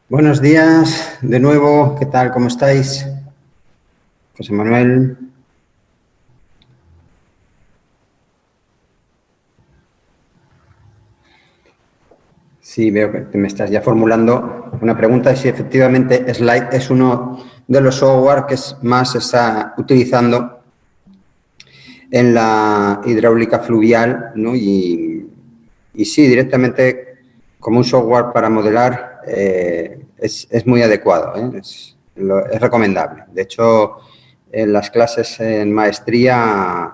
Buenos días, de nuevo, ¿qué tal? ¿Cómo estáis? José Manuel. Sí, veo que me estás ya formulando una pregunta y si efectivamente Slide es uno de los software que más se está utilizando en la hidráulica fluvial, ¿no? Y sí, directamente como un software para modelar es muy adecuado, ¿eh? Es recomendable. De hecho, en las clases en maestría,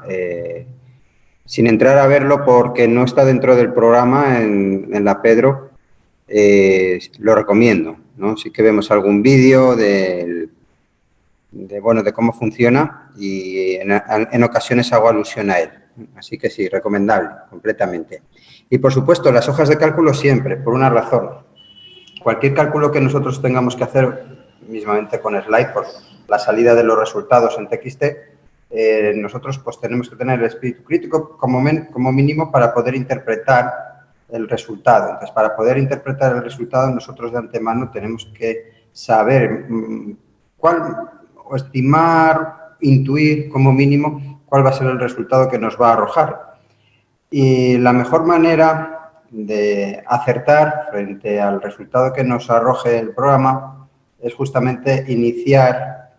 sin entrar a verlo porque no está dentro del programa en la Pedro, lo recomiendo, ¿no? Sí que vemos algún vídeo de cómo funciona y en ocasiones hago alusión a él. Así que sí, recomendable, completamente. Y por supuesto, las hojas de cálculo siempre, por una razón. Cualquier cálculo que nosotros tengamos que hacer, mismamente con Slide, por la salida de los resultados en TXT, nosotros pues tenemos que tener el espíritu crítico como mínimo para poder interpretar el resultado. Entonces, para poder interpretar el resultado, nosotros de antemano tenemos que saber cuál, o estimar, intuir como mínimo cuál va a ser el resultado que nos va a arrojar. Y la mejor manera de acertar frente al resultado que nos arroje el programa es justamente iniciar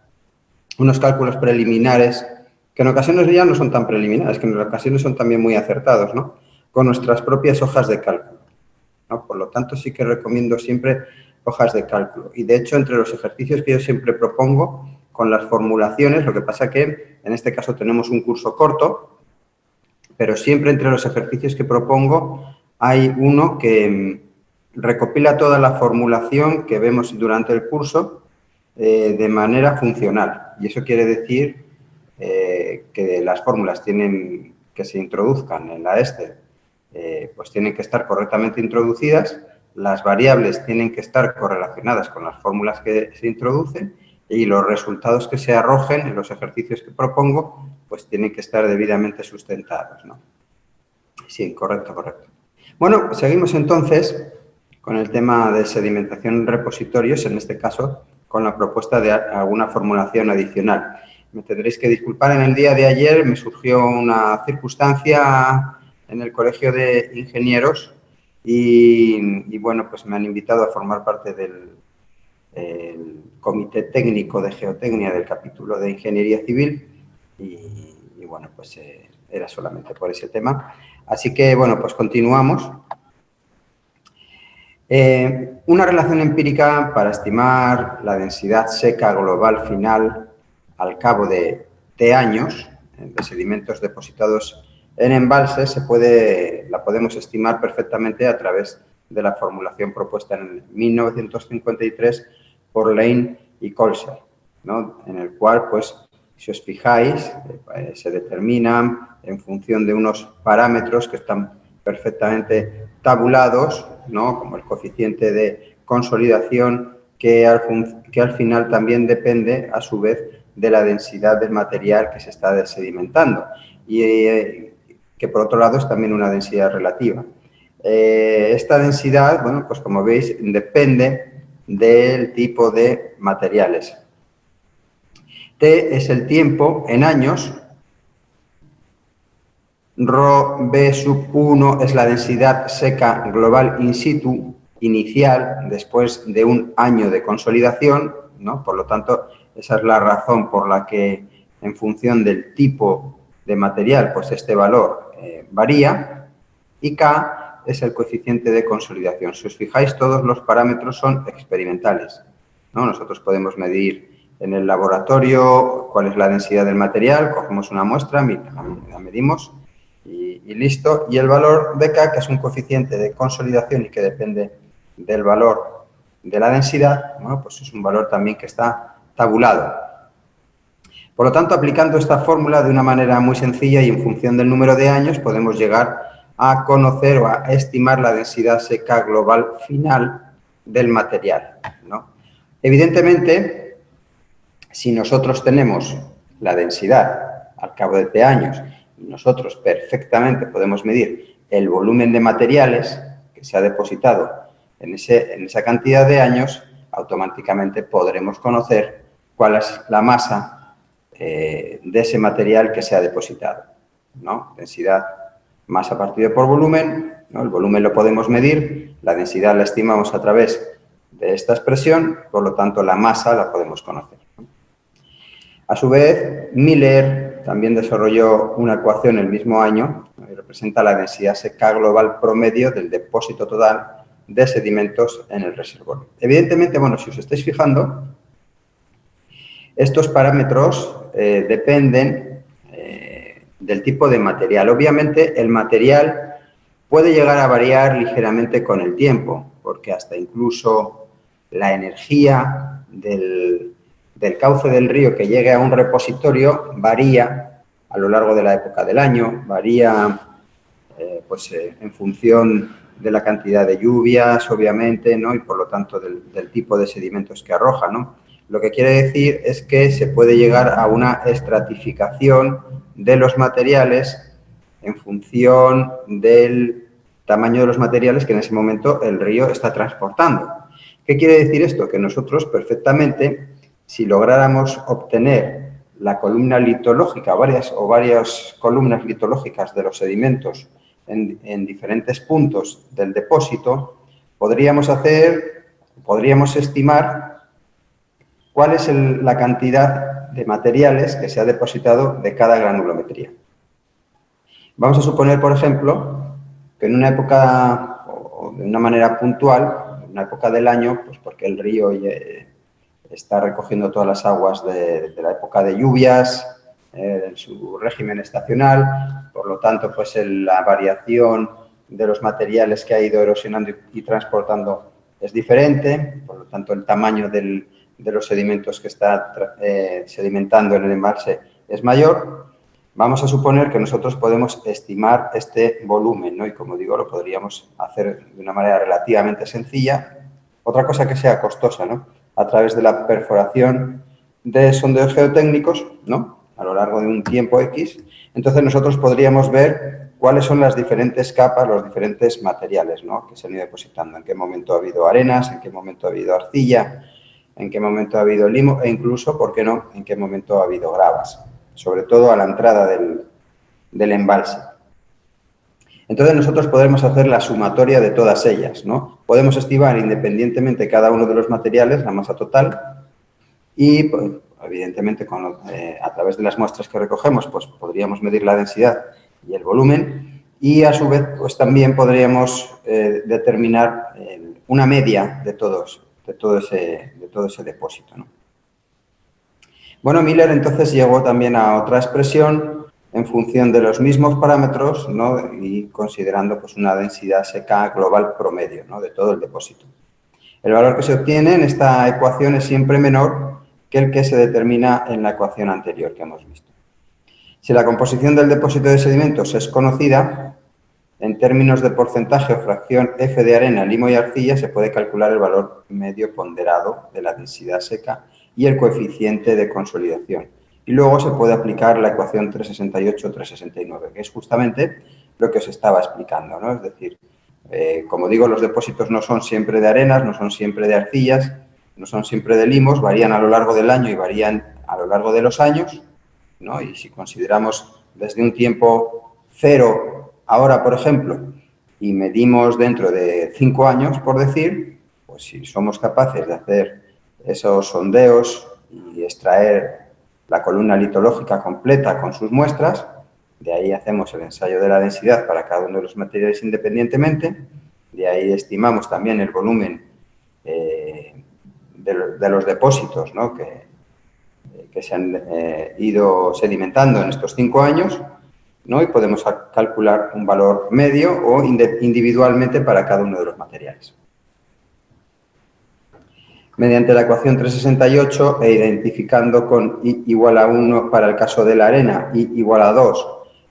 unos cálculos preliminares que en ocasiones ya no son tan preliminares, que en ocasiones son también muy acertados, ¿no? Con nuestras propias hojas de cálculo, ¿no? Por lo tanto, sí que recomiendo siempre hojas de cálculo. Y, de hecho, entre los ejercicios que yo siempre propongo con las formulaciones, lo que pasa que en este caso tenemos un curso corto, pero siempre entre los ejercicios que propongo hay uno que recopila toda la formulación que vemos durante el curso de manera funcional. Y eso quiere decir que las fórmulas tienen que se introduzcan en la Excel, pues tienen que estar correctamente introducidas, las variables tienen que estar correlacionadas con las fórmulas que se introducen y los resultados que se arrojen en los ejercicios que propongo, pues tienen que estar debidamente sustentados, ¿no? Sí, correcto, correcto. Bueno, seguimos entonces con el tema de sedimentación en repositorios, en este caso con la propuesta de alguna formulación adicional. Me tendréis que disculpar, en el día de ayer me surgió una circunstancia en el Colegio de Ingenieros y bueno, pues me han invitado a formar parte del Comité Técnico de Geotecnia del capítulo de Ingeniería Civil y bueno, pues era solamente por ese tema. Así que, bueno, pues continuamos. Una relación empírica para estimar la densidad seca global final al cabo de T años de sedimentos depositados en embalses la podemos estimar perfectamente a través de la formulación propuesta en 1953 por Lane y Colser, ¿no? En el cual, pues, si os fijáis, se determinan en función de unos parámetros que están perfectamente tabulados, ¿no? Como el coeficiente de consolidación, que al final también depende, a su vez, de la densidad del material que se está sedimentando y que, por otro lado, es también una densidad relativa. Esta densidad, bueno, pues como veis, depende del tipo de materiales. T es el tiempo en años, ρB sub 1 es la densidad seca global in situ inicial después de un año de consolidación, ¿no? Por lo tanto, esa es la razón por la que en función del tipo de material, pues este valor varía, y K es el coeficiente de consolidación. Si os fijáis, todos los parámetros son experimentales, ¿no? Nosotros podemos medir en el laboratorio cuál es la densidad del material, cogemos una muestra, la medimos y listo. Y el valor de K, que es un coeficiente de consolidación y que depende del valor de la densidad, bueno, pues es un valor también que está tabulado. Por lo tanto, aplicando esta fórmula de una manera muy sencilla y en función del número de años, podemos llegar a conocer o a estimar la densidad seca global final del material, ¿no? Evidentemente, si nosotros tenemos la densidad al cabo de T años y nosotros perfectamente podemos medir el volumen de materiales que se ha depositado en esa cantidad de años, automáticamente podremos conocer cuál es la masa de ese material que se ha depositado, ¿no? Densidad, masa partido por volumen, ¿no? El volumen lo podemos medir, la densidad la estimamos a través de esta expresión, por lo tanto, la masa la podemos conocer, ¿no? A su vez, Miller también desarrolló una ecuación el mismo año que representa la densidad seca global promedio del depósito total de sedimentos en el reservorio. Evidentemente, bueno, si os estáis fijando, estos parámetros dependen del tipo de material. Obviamente, el material puede llegar a variar ligeramente con el tiempo, porque hasta incluso la energía del cauce del río que llegue a un repositorio varía a lo largo de la época del año, varía en función de la cantidad de lluvias, obviamente, ¿no? Y por lo tanto del tipo de sedimentos que arroja, ¿no? Lo que quiere decir es que se puede llegar a una estratificación de los materiales en función del tamaño de los materiales que en ese momento el río está transportando. ¿Qué quiere decir esto? Que nosotros perfectamente, si lográramos obtener la columna litológica, varias columnas litológicas de los sedimentos en diferentes puntos del depósito, podríamos estimar cuál es la cantidad de materiales que se ha depositado de cada granulometría. Vamos a suponer, por ejemplo, que en una época, o de una manera puntual, en una época del año, pues porque el río está recogiendo todas las aguas de la época de lluvias, en su régimen estacional, por lo tanto, pues la variación de los materiales que ha ido erosionando y transportando es diferente, por lo tanto, el tamaño de los sedimentos que está sedimentando en el embalse es mayor. Vamos a suponer que nosotros podemos estimar este volumen, ¿no? Y como digo, lo podríamos hacer de una manera relativamente sencilla. Otra cosa que sea costosa, ¿no? A través de la perforación de sondeos geotécnicos, ¿no? A lo largo de un tiempo X. Entonces, nosotros podríamos ver cuáles son las diferentes capas, los diferentes materiales, ¿no? Que se han ido depositando. En qué momento ha habido arenas, en qué momento ha habido arcilla, en qué momento ha habido limo e incluso, ¿por qué no?, en qué momento ha habido gravas, sobre todo a la entrada del embalse. Entonces, nosotros podemos hacer la sumatoria de todas ellas, ¿no? Podemos estimar independientemente cada uno de los materiales, la masa total, y, pues, evidentemente, a través de las muestras que recogemos, pues podríamos medir la densidad y el volumen, y a su vez, pues también podríamos determinar una media de todo ese depósito, ¿no? Bueno, Miller entonces llegó también a otra expresión en función de los mismos parámetros, ¿no? Y considerando pues una densidad seca global promedio, ¿no?, de todo el depósito. El valor que se obtiene en esta ecuación es siempre menor que el que se determina en la ecuación anterior que hemos visto. Si la composición del depósito de sedimentos es conocida, en términos de porcentaje o fracción F de arena, limo y arcilla, se puede calcular el valor medio ponderado de la densidad seca y el coeficiente de consolidación. Y luego se puede aplicar la ecuación 368-369, que es justamente lo que os estaba explicando, ¿no? Es decir, como digo, los depósitos no son siempre de arenas, no son siempre de arcillas, no son siempre de limos, varían a lo largo del año y varían a lo largo de los años, ¿no? Y si consideramos desde un tiempo cero, ahora, por ejemplo, y medimos dentro de 5 años, por decir, pues si somos capaces de hacer esos sondeos y extraer la columna litológica completa con sus muestras, de ahí hacemos el ensayo de la densidad para cada uno de los materiales independientemente, de ahí estimamos también el volumen de los depósitos, ¿no?, que se han ido sedimentando en estos 5 años, ¿no?, y podemos calcular un valor medio o individualmente para cada uno de los materiales. Mediante la ecuación 368 e identificando con I igual a 1 para el caso de la arena, I igual a 2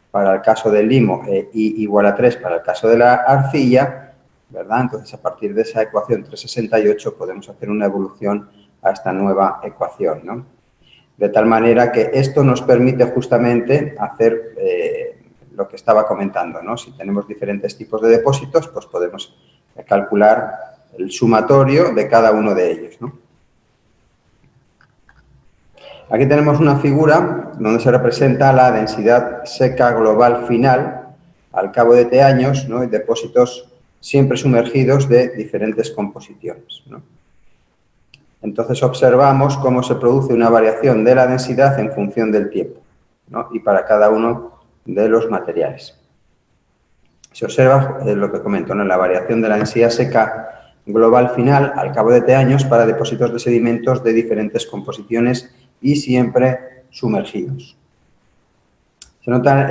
para el caso del limo e I igual a 3 para el caso de la arcilla, ¿verdad? Entonces, a partir de esa ecuación 368 podemos hacer una evolución a esta nueva ecuación, ¿no? De tal manera que esto nos permite justamente hacer lo que estaba comentando, ¿no? Si tenemos diferentes tipos de depósitos, pues podemos calcular el sumatorio de cada uno de ellos, ¿no? Aquí tenemos una figura donde se representa la densidad seca global final al cabo de T años, ¿no? En depósitos siempre sumergidos de diferentes composiciones, ¿no? Entonces observamos cómo se produce una variación de la densidad en función del tiempo, ¿no? Y para cada uno de los materiales. Se observa lo que comento, ¿no? La variación de la densidad seca global final al cabo de T años para depósitos de sedimentos de diferentes composiciones y siempre sumergidos. Se nota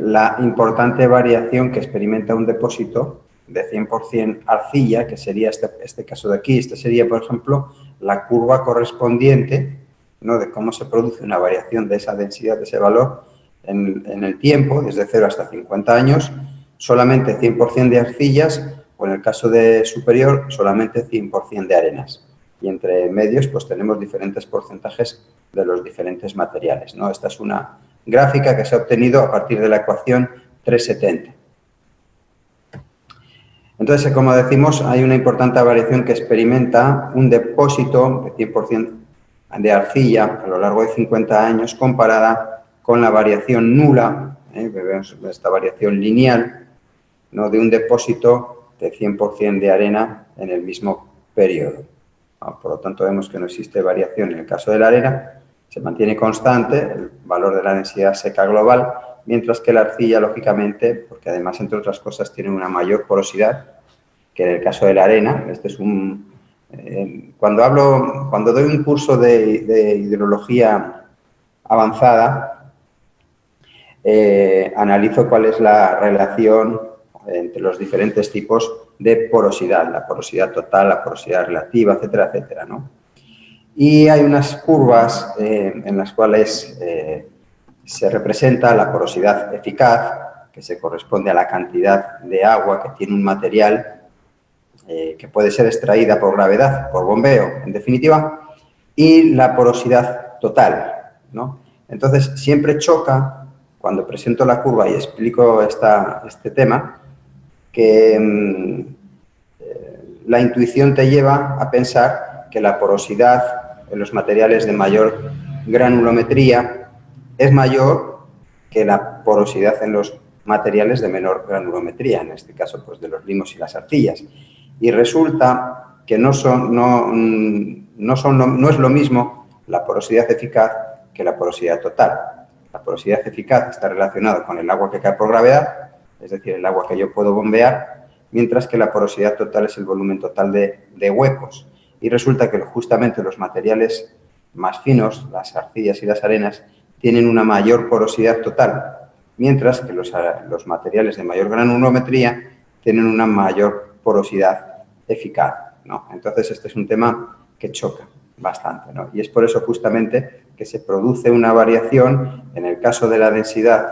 la importante variación que experimenta un depósito de 100% arcilla, que sería este caso de aquí. Este sería, por ejemplo, la curva correspondiente, ¿no? De cómo se produce una variación de esa densidad, de ese valor, en el tiempo, desde 0 hasta 50 años, solamente 100% de arcillas, o en el caso de superior, solamente 100% de arenas. Y entre medios, pues tenemos diferentes porcentajes de los diferentes materiales, ¿no? Esta es una gráfica que se ha obtenido a partir de la ecuación 370. Entonces, como decimos, hay una importante variación que experimenta un depósito de 100% de arcilla a lo largo de 50 años comparada con la variación nula, vemos esta variación lineal, ¿no? De un depósito de 100% de arena en el mismo periodo. Por lo tanto, vemos que no existe variación en el caso de la arena, se mantiene constante el valor de la densidad seca global, mientras que la arcilla, lógicamente, porque además, entre otras cosas, tiene una mayor porosidad que en el caso de la arena. Este es cuando doy un curso de hidrología avanzada, analizo cuál es la relación entre los diferentes tipos de porosidad, la porosidad total, la porosidad relativa, etcétera, etcétera, ¿no? Y hay unas curvas en las cuales se representa la porosidad eficaz, que se corresponde a la cantidad de agua que tiene un material que puede ser extraída por gravedad, por bombeo, en definitiva, y la porosidad total, ¿no? Entonces, siempre choca, cuando presento la curva y explico este tema, que la intuición te lleva a pensar que la porosidad en los materiales de mayor granulometría es mayor que la porosidad en los materiales de menor granulometría, en este caso, pues, de los limos y las arcillas. Y resulta que no es lo mismo la porosidad eficaz que la porosidad total. La porosidad eficaz está relacionada con el agua que cae por gravedad, es decir, el agua que yo puedo bombear, mientras que la porosidad total es el volumen total de huecos. Y resulta que justamente los materiales más finos, las arcillas y las arenas, tienen una mayor porosidad total, mientras que los materiales de mayor granulometría tienen una mayor porosidad eficaz, ¿no? Entonces, este es un tema que choca bastante, ¿no? Y es por eso justamente que se produce una variación en el caso de la densidad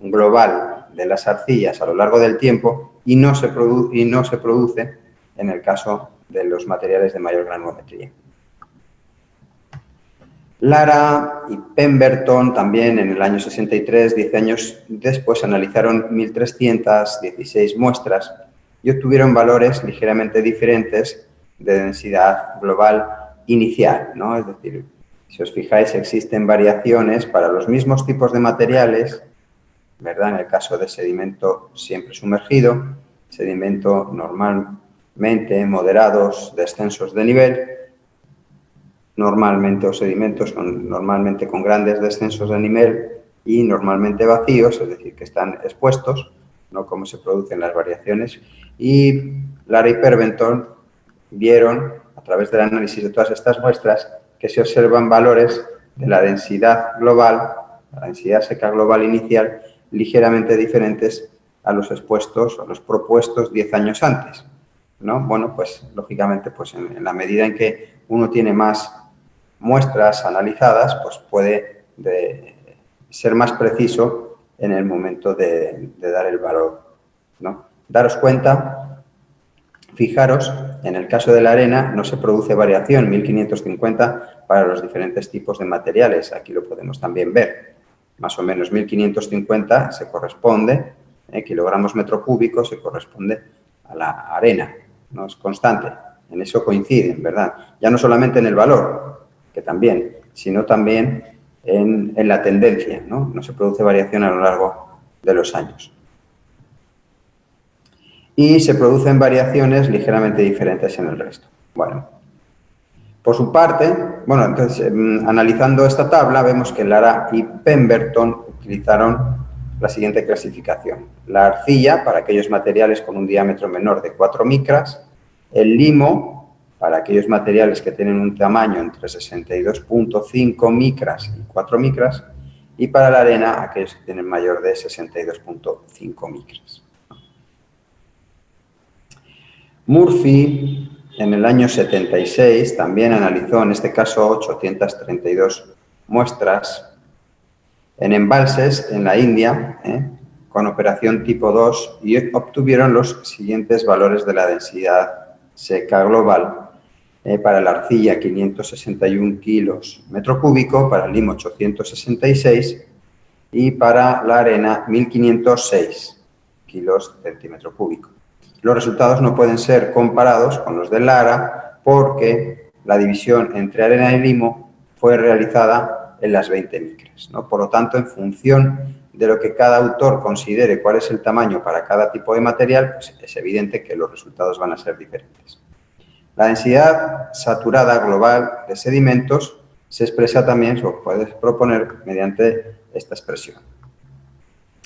global de las arcillas a lo largo del tiempo y no se produce en el caso de los materiales de mayor granulometría. Lara y Pemberton también en el año 63, 10 años después, analizaron 1.316 muestras y obtuvieron valores ligeramente diferentes de densidad global inicial, ¿no? Es decir, si os fijáis, existen variaciones para los mismos tipos de materiales, ¿verdad? En el caso de sedimento siempre sumergido, sedimento normalmente moderados descensos de nivel, normalmente, o sedimentos normalmente con grandes descensos de nivel y normalmente vacíos, es decir, que están expuestos, no como se producen las variaciones. Y Lara y Pemberton vieron, a través del análisis de todas estas muestras, que se observan valores de la densidad global, la densidad seca global inicial, ligeramente diferentes a los expuestos, a los propuestos 10 años antes, ¿no? Bueno, pues lógicamente, pues en la medida en que uno tiene más muestras analizadas, pues puede ser más preciso en el momento de dar el valor, ¿no? Daros cuenta, fijaros, en el caso de la arena no se produce variación, 1550 para los diferentes tipos de materiales, aquí lo podemos también ver, más o menos 1550 se corresponde, kilogramos metro cúbico se corresponde a la arena, no es constante. En eso coinciden, ¿verdad? Ya no solamente en el valor, que también, sino también en la tendencia, ¿no? No se produce variación a lo largo de los años. Y se producen variaciones ligeramente diferentes en el resto. Bueno, por su parte, bueno, entonces, analizando esta tabla, vemos que Lara y Pemberton utilizaron la siguiente clasificación. La arcilla, para aquellos materiales con un diámetro menor de 4 micras, el limo, para aquellos materiales que tienen un tamaño entre 62.5 micras y 4 micras, y para la arena, aquellos que tienen mayor de 62.5 micras. Murphy, en el año 76, también analizó, en este caso, 832 muestras en embalses en la India, con operación tipo 2, y obtuvieron los siguientes valores de la densidad seca global. Para la arcilla, 561 kilos metro cúbico, para el limo, 866, y para la arena, 1506 kilos centímetro cúbico. Los resultados no pueden ser comparados con los de Lara porque la división entre arena y limo fue realizada en las 20 micras, ¿no? Por lo tanto, en función de lo que cada autor considere cuál es el tamaño para cada tipo de material, pues es evidente que los resultados van a ser diferentes. La densidad saturada global de sedimentos se expresa también, se puede proponer mediante esta expresión,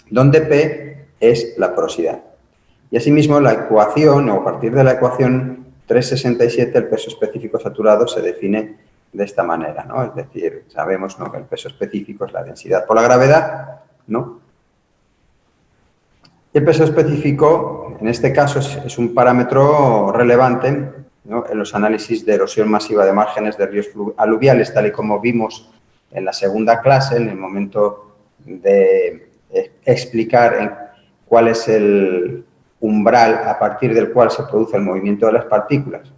donde P es la porosidad. Y asimismo, la ecuación, o a partir de la ecuación 367, el peso específico saturado se define de esta manera, ¿no? Es decir, sabemos, ¿no?, que el peso específico es la densidad por la gravedad, ¿no? Y el peso específico, en este caso, es un parámetro relevante, ¿no?, en los análisis de erosión masiva de márgenes de ríos aluviales, tal y como vimos en la segunda clase, en el momento de explicar cuál es el umbral a partir del cual se produce el movimiento de las partículas.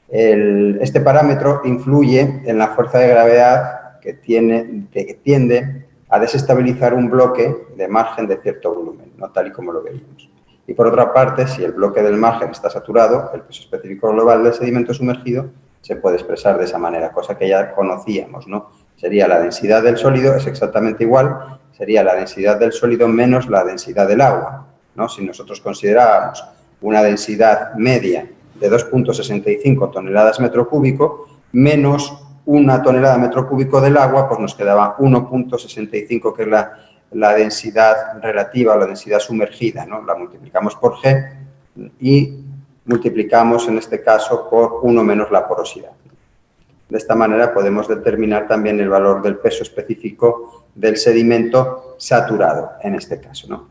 Este parámetro influye en la fuerza de gravedad que tiende a desestabilizar un bloque de margen de cierto volumen, no tal y como lo veíamos. Y por otra parte, si el bloque del margen está saturado, el peso específico global del sedimento sumergido se puede expresar de esa manera, cosa que ya conocíamos, ¿no? Sería la densidad del sólido, es exactamente igual, sería la densidad del sólido menos la densidad del agua, ¿no? Si nosotros considerábamos una densidad media de 2.65 toneladas metro cúbico menos una tonelada metro cúbico del agua, pues nos quedaba 1.65, que es la densidad relativa o la densidad sumergida, ¿no? La multiplicamos por G y multiplicamos, en este caso, por 1 menos la porosidad. De esta manera podemos determinar también el valor del peso específico del sedimento saturado, en este caso, ¿no?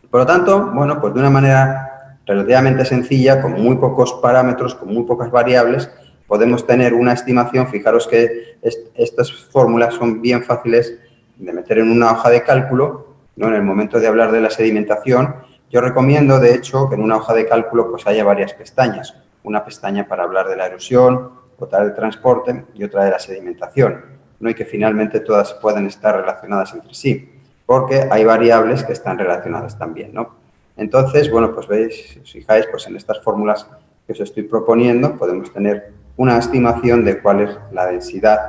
Por lo tanto, bueno, pues de una manera relativamente sencilla, con muy pocos parámetros, con muy pocas variables, podemos tener una estimación. Fijaros que estas fórmulas son bien fáciles de meter en una hoja de cálculo, ¿no? En el momento de hablar de la sedimentación, yo recomiendo, de hecho, que en una hoja de cálculo pues haya varias pestañas. Una pestaña para hablar de la erosión, otra del transporte y otra de la sedimentación, ¿no? Y que finalmente todas pueden estar relacionadas entre sí, porque hay variables que están relacionadas también, ¿no? Entonces, bueno, pues veis, si os fijáis, pues en estas fórmulas que os estoy proponiendo podemos tener una estimación de cuál es la densidad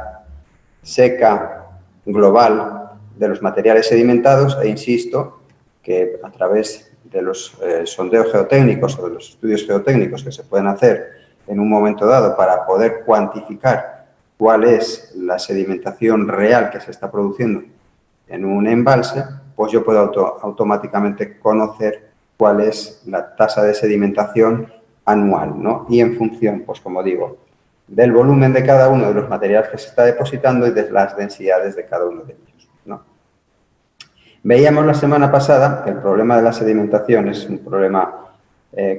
seca global de los materiales sedimentados, e insisto que a través de los sondeos geotécnicos o de los estudios geotécnicos que se pueden hacer en un momento dado para poder cuantificar cuál es la sedimentación real que se está produciendo en un embalse, pues yo puedo automáticamente conocer cuál es la tasa de sedimentación anual, ¿no? Y en función, pues como digo, del volumen de cada uno de los materiales que se está depositando y de las densidades de cada uno de ellos, ¿no? Veíamos la semana pasada que el problema de la sedimentación es un problema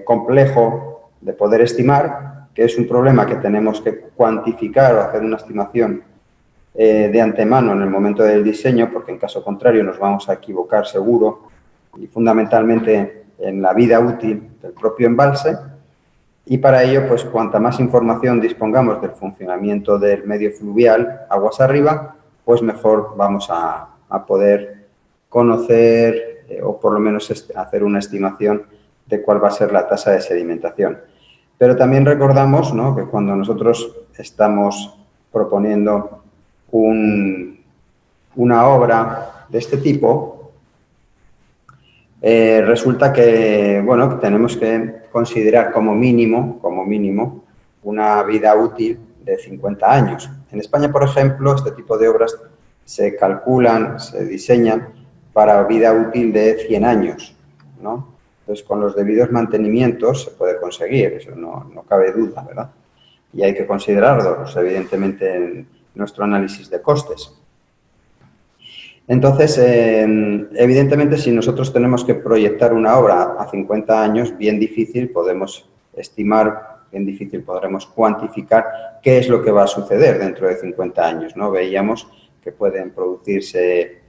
complejo de poder estimar, que es un problema que tenemos que cuantificar o hacer una estimación de antemano en el momento del diseño, porque en caso contrario nos vamos a equivocar seguro, y fundamentalmente en la vida útil del propio embalse. Y para ello, pues cuanta más información dispongamos del funcionamiento del medio fluvial aguas arriba, pues mejor vamos a poder conocer o por lo menos hacer una estimación de cuál va a ser la tasa de sedimentación. Pero también recordamos, ¿no?, que cuando nosotros estamos proponiendo una obra de este tipo, resulta que, bueno, que tenemos que considerar como mínimo, una vida útil de 50 años. En España, por ejemplo, este tipo de obras se calculan, se diseñan para vida útil de 100 años, ¿no? Entonces, con los debidos mantenimientos se puede conseguir, eso no cabe duda, ¿verdad? Y hay que considerarlo, pues, evidentemente, en nuestro análisis de costes. Entonces, evidentemente, si nosotros tenemos que proyectar una obra a 50 años, bien difícil podemos estimar, bien difícil podremos cuantificar qué es lo que va a suceder dentro de 50 años, ¿no? Veíamos que pueden producirse,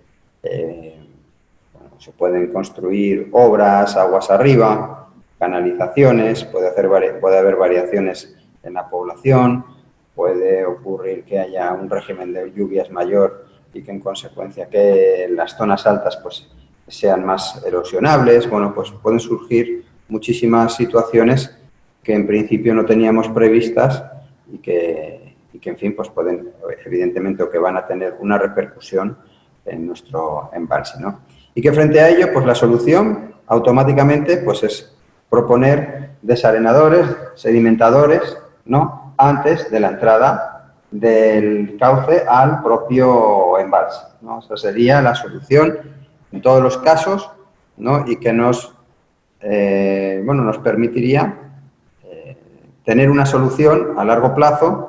bueno, se pueden construir obras aguas arriba, canalizaciones, puede haber variaciones en la población, puede ocurrir que haya un régimen de lluvias mayor y que en consecuencia que las zonas altas pues sean más erosionables. Bueno, pues pueden surgir muchísimas situaciones que en principio no teníamos previstas y que en fin, pues pueden, evidentemente, o que van a tener una repercusión en nuestro embalse, ¿no? Y que frente a ello, pues la solución automáticamente pues es proponer desarenadores, sedimentadores, ¿no?, antes de la entrada del cauce al propio embalse, ¿no? Esa sería la solución en todos los casos, ¿no?, y que bueno, nos permitiría tener una solución a largo plazo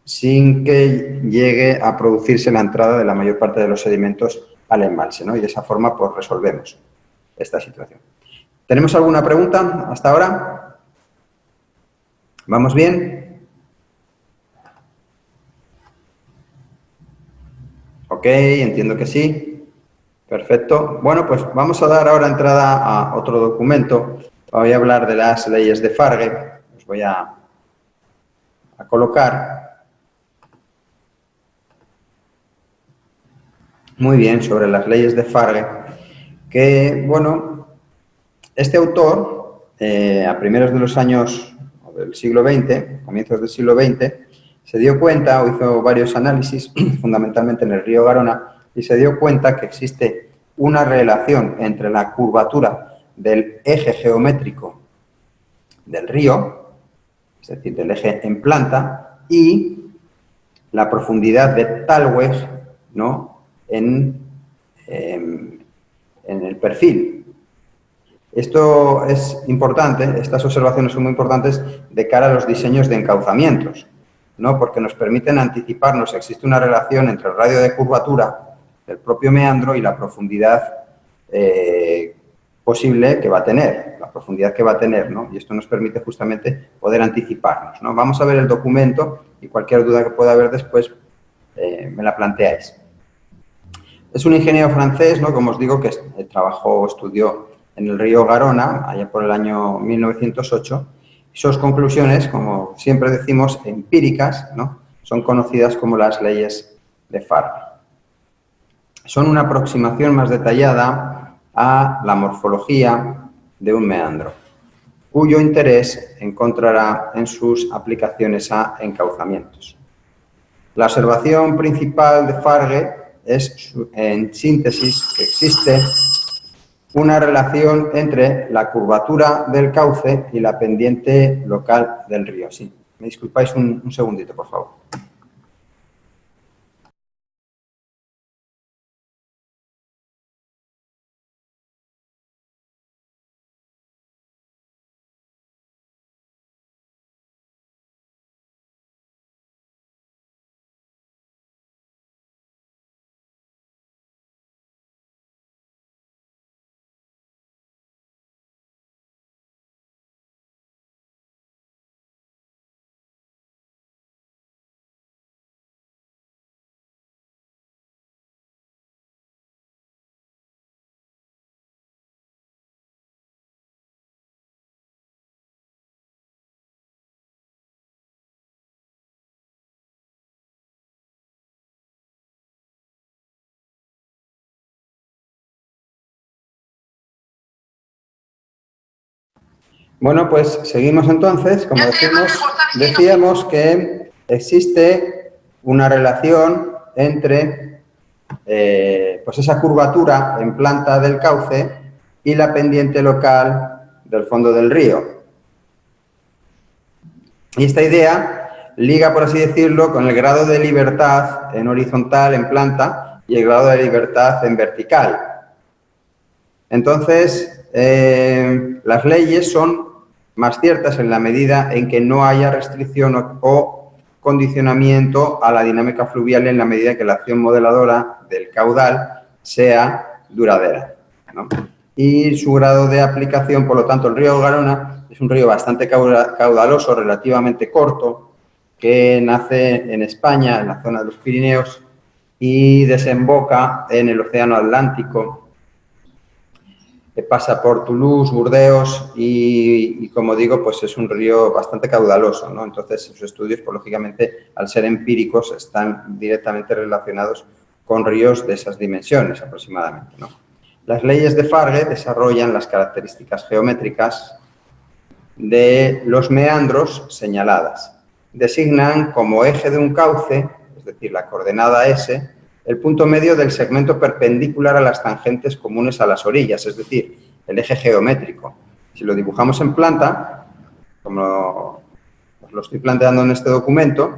sin que llegue a producirse la entrada de la mayor parte de los sedimentos al embalse, ¿no? Y de esa forma pues resolvemos esta situación. ¿Tenemos alguna pregunta hasta ahora? ¿Vamos bien? Ok, entiendo que sí. Perfecto. Bueno, pues vamos a dar ahora entrada a otro documento. Voy a hablar de las leyes de Fargue. Os voy a colocar. Muy bien, sobre las leyes de Fargue, que, bueno, este autor, a primeros de los años del siglo XX, comienzos del siglo XX, se dio cuenta, o hizo varios análisis, fundamentalmente en el río Garona, y se dio cuenta que existe una relación entre la curvatura del eje geométrico del río, es decir, del eje en planta, y la profundidad de talweg, ¿no?, en el perfil. Esto es importante, estas observaciones son muy importantes de cara a los diseños de encauzamientos, ¿no?, porque nos permiten anticiparnos. Existe una relación entre el radio de curvatura del propio meandro y la profundidad posible que va a tener, la profundidad que va a tener, ¿no? Y esto nos permite justamente poder anticiparnos, ¿no? Vamos a ver el documento y cualquier duda que pueda haber después me la planteáis. Es un ingeniero francés, ¿no?, como os digo, que trabajó, estudió en el río Garona, allá por el año 1908, y sus conclusiones, como siempre decimos, empíricas, ¿no?, son conocidas como las leyes de Fargue. Son una aproximación más detallada a la morfología de un meandro, cuyo interés encontrará en sus aplicaciones a encauzamientos. La observación principal de Fargue es, en síntesis, que existe una relación entre la curvatura del cauce y la pendiente local del río. Sí, me disculpáis un segundito, por favor. Bueno, pues seguimos entonces. Como decíamos que existe una relación entre pues esa curvatura en planta del cauce y la pendiente local del fondo del río. Y esta idea liga, por así decirlo, con el grado de libertad en horizontal, en planta, y el grado de libertad en vertical. Entonces, las leyes son más ciertas en la medida en que no haya restricción o condicionamiento a la dinámica fluvial en la medida que la acción modeladora del caudal sea duradera, ¿no? Y su grado de aplicación, por lo tanto, el río Garona es un río bastante caudaloso, relativamente corto, que nace en España, en la zona de los Pirineos, y desemboca en el Océano Atlántico, que pasa por Toulouse, Burdeos y, como digo, pues es un río bastante caudaloso, ¿no? Entonces, sus estudios, pues, lógicamente, al ser empíricos, están directamente relacionados con ríos de esas dimensiones aproximadamente, ¿no? Las leyes de Farge desarrollan las características geométricas de los meandros señaladas. Designan como eje de un cauce, es decir, la coordenada S, el punto medio del segmento perpendicular a las tangentes comunes a las orillas, es decir, el eje geométrico. Si lo dibujamos en planta, como os lo estoy planteando en este documento,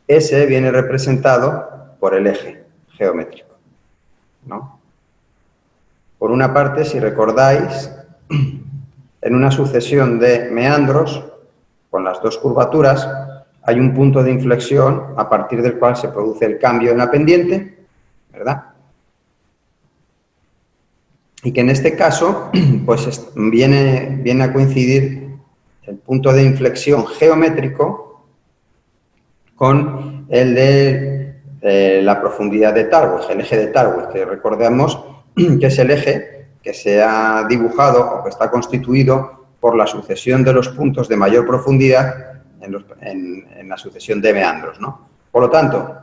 S viene representado por el eje geométrico, ¿no? Por una parte, si recordáis, en una sucesión de meandros, con las dos curvaturas, hay un punto de inflexión a partir del cual se produce el cambio en la pendiente, ¿verdad? Y que en este caso, pues viene a coincidir el punto de inflexión geométrico con el de la profundidad de Tallweg, el eje de Tallweg, que recordemos que es el eje que se ha dibujado o que está constituido por la sucesión de los puntos de mayor profundidad en la sucesión de meandros, ¿no? Por lo tanto,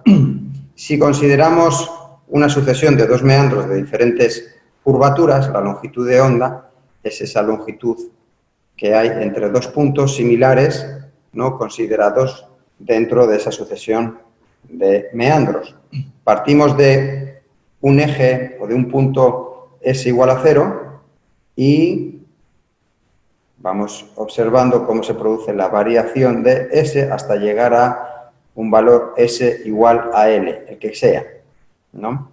si consideramos una sucesión de dos meandros de diferentes curvaturas, la longitud de onda es esa longitud que hay entre dos puntos similares, ¿no?, considerados dentro de esa sucesión de meandros. Partimos de un eje o de un punto S igual a 0 y vamos observando cómo se produce la variación de S hasta llegar a un valor S igual a L, el que sea, ¿no?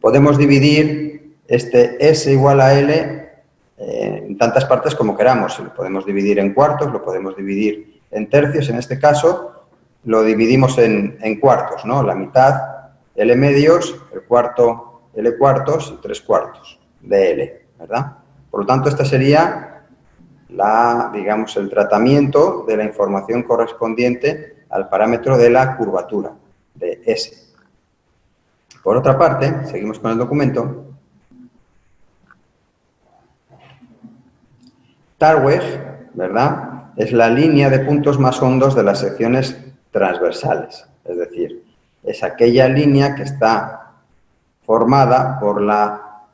Podemos dividir este S igual a L en tantas partes como queramos. Lo podemos dividir en cuartos, lo podemos dividir en tercios. En este caso, lo dividimos en cuartos, ¿no? La mitad, L medios, el cuarto, L cuartos y 3 cuartos de L, ¿verdad? Por lo tanto, esta sería digamos, el tratamiento de la información correspondiente al parámetro de la curvatura, de S. Por otra parte, seguimos con el documento. Tallweg, ¿verdad?, es la línea de puntos más hondos de las secciones transversales, es decir, es aquella línea que está formada por la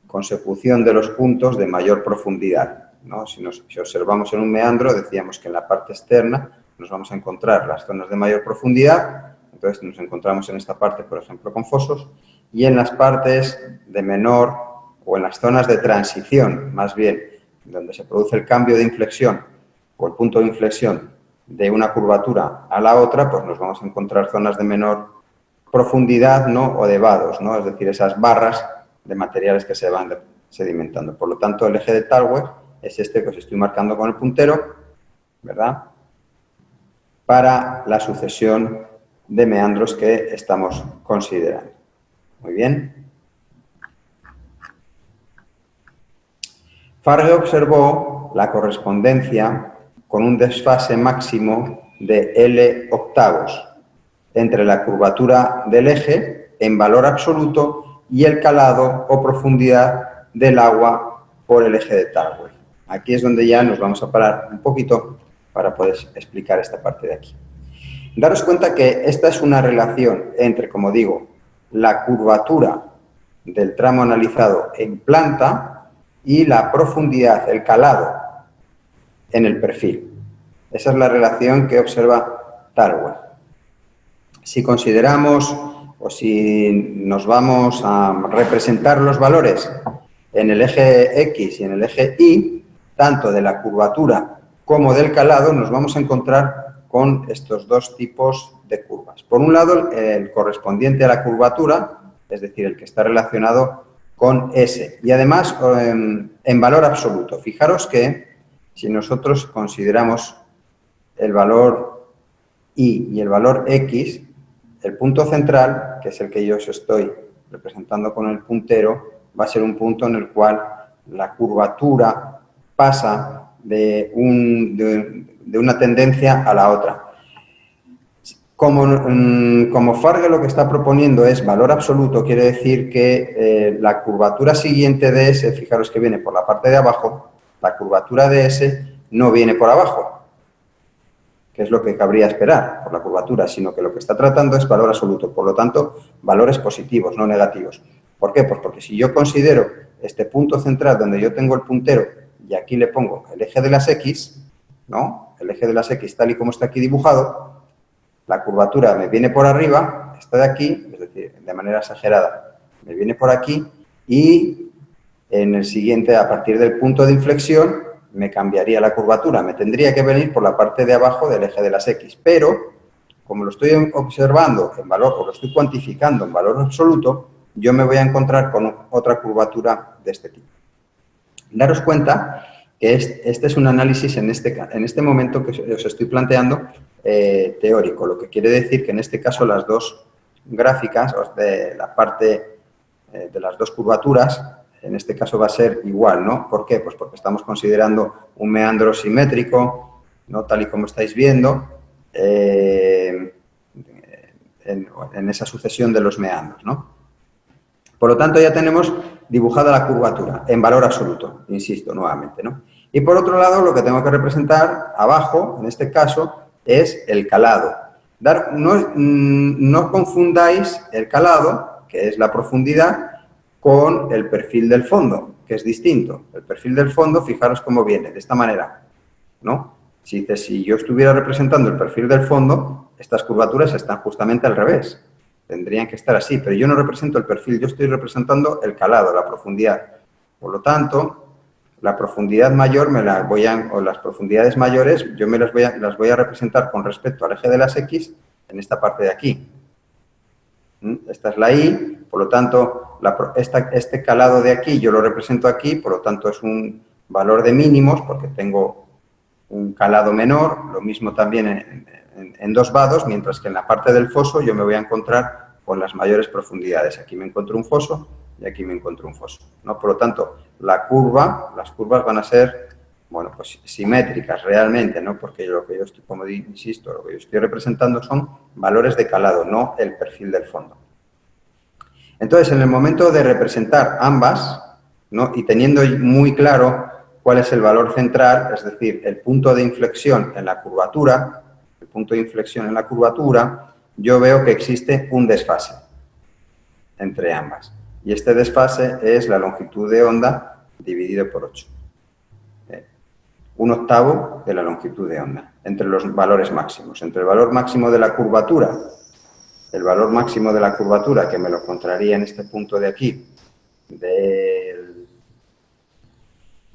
consecución de los puntos de mayor profundidad, ¿no? Si observamos en un meandro, decíamos que en la parte externa nos vamos a encontrar las zonas de mayor profundidad, entonces nos encontramos en esta parte, por ejemplo, con fosos, y en las partes de menor o en las zonas de transición, más bien, donde se produce el cambio de inflexión o el punto de inflexión de una curvatura a la otra, pues nos vamos a encontrar zonas de menor profundidad, ¿no?, o de vados, ¿no?, es decir, esas barras de materiales que se van sedimentando. Por lo tanto, el eje de Tallweg es este que os estoy marcando con el puntero, ¿verdad?, para la sucesión de meandros que estamos considerando. Muy bien. Farge observó la correspondencia con un desfase máximo de L octavos entre la curvatura del eje en valor absoluto y el calado o profundidad del agua por el eje de Tallweg. Aquí es donde ya nos vamos a parar un poquito para poder explicar esta parte de aquí. Daros cuenta que esta es una relación entre, como digo, la curvatura del tramo analizado en planta y la profundidad, el calado en el perfil. Esa es la relación que observa Darwin. Si consideramos o si nos vamos a representar los valores en el eje X y en el eje Y, tanto de la curvatura como del calado, nos vamos a encontrar con estos dos tipos de curvas. Por un lado, el correspondiente a la curvatura, es decir, el que está relacionado con S, y además en valor absoluto. Fijaros que si nosotros consideramos el valor Y y el valor X, el punto central, que es el que yo os estoy representando con el puntero, va a ser un punto en el cual la curvatura pasa de una tendencia a la otra. Como Farge lo que está proponiendo es valor absoluto, quiere decir que la curvatura siguiente de S, fijaros que viene por la parte de abajo, la curvatura de S no viene por abajo, que es lo que cabría esperar por la curvatura, sino que lo que está tratando es valor absoluto, por lo tanto, valores positivos, no negativos. ¿Por qué? Pues porque si yo considero este punto central donde yo tengo el puntero y aquí le pongo el eje de las X, ¿no? El eje de las X tal y como está aquí dibujado, la curvatura me viene por arriba, está de aquí, es decir, de manera exagerada, me viene por aquí y en el siguiente, a partir del punto de inflexión, me cambiaría la curvatura, me tendría que venir por la parte de abajo del eje de las X, pero como lo estoy observando en valor o lo estoy cuantificando en valor absoluto, yo me voy a encontrar con otra curvatura de este tipo. Daros cuenta que este es un análisis en este momento que os estoy planteando teórico, lo que quiere decir que en este caso las dos gráficas de la parte de las dos curvaturas, en este caso va a ser igual, ¿no? ¿Por qué? Pues porque estamos considerando un meandro simétrico, ¿no? Tal y como estáis viendo, en esa sucesión de los meandros, ¿no? Por lo tanto, ya tenemos dibujada la curvatura en valor absoluto, insisto nuevamente, ¿no? Y por otro lado, lo que tengo que representar abajo, en este caso, es el calado. No confundáis el calado, que es la profundidad, con el perfil del fondo, que es distinto. El perfil del fondo, fijaros cómo viene, de esta manera, ¿no? Si yo estuviera representando el perfil del fondo, estas curvaturas están justamente al revés. Tendrían que estar así, pero yo no represento el perfil, yo estoy representando el calado, la profundidad. Por lo tanto, la profundidad mayor o las profundidades mayores yo las voy a representar con respecto al eje de las X en esta parte de aquí. Esta es la Y, por lo tanto, este calado de aquí yo lo represento aquí, por lo tanto es un valor de mínimos porque tengo un calado menor, lo mismo también en dos vados, mientras que en la parte del foso yo me voy a encontrar con las mayores profundidades. Aquí me encuentro un foso y aquí me encuentro un foso, ¿no? Por lo tanto, las curvas van a ser, bueno, pues simétricas realmente, ¿no? Porque lo que yo estoy, como insisto, lo que yo estoy representando son valores de calado, no el perfil del fondo. Entonces, en el momento de representar ambas, ¿no? Y teniendo muy claro cuál es el valor central, es decir, el punto de inflexión en la curvatura, yo veo que existe un desfase entre ambas. Y este desfase es la longitud de onda dividido por 8. Un octavo de la longitud de onda entre los valores máximos. Entre el valor máximo de la curvatura, que me lo encontraría en este punto de aquí,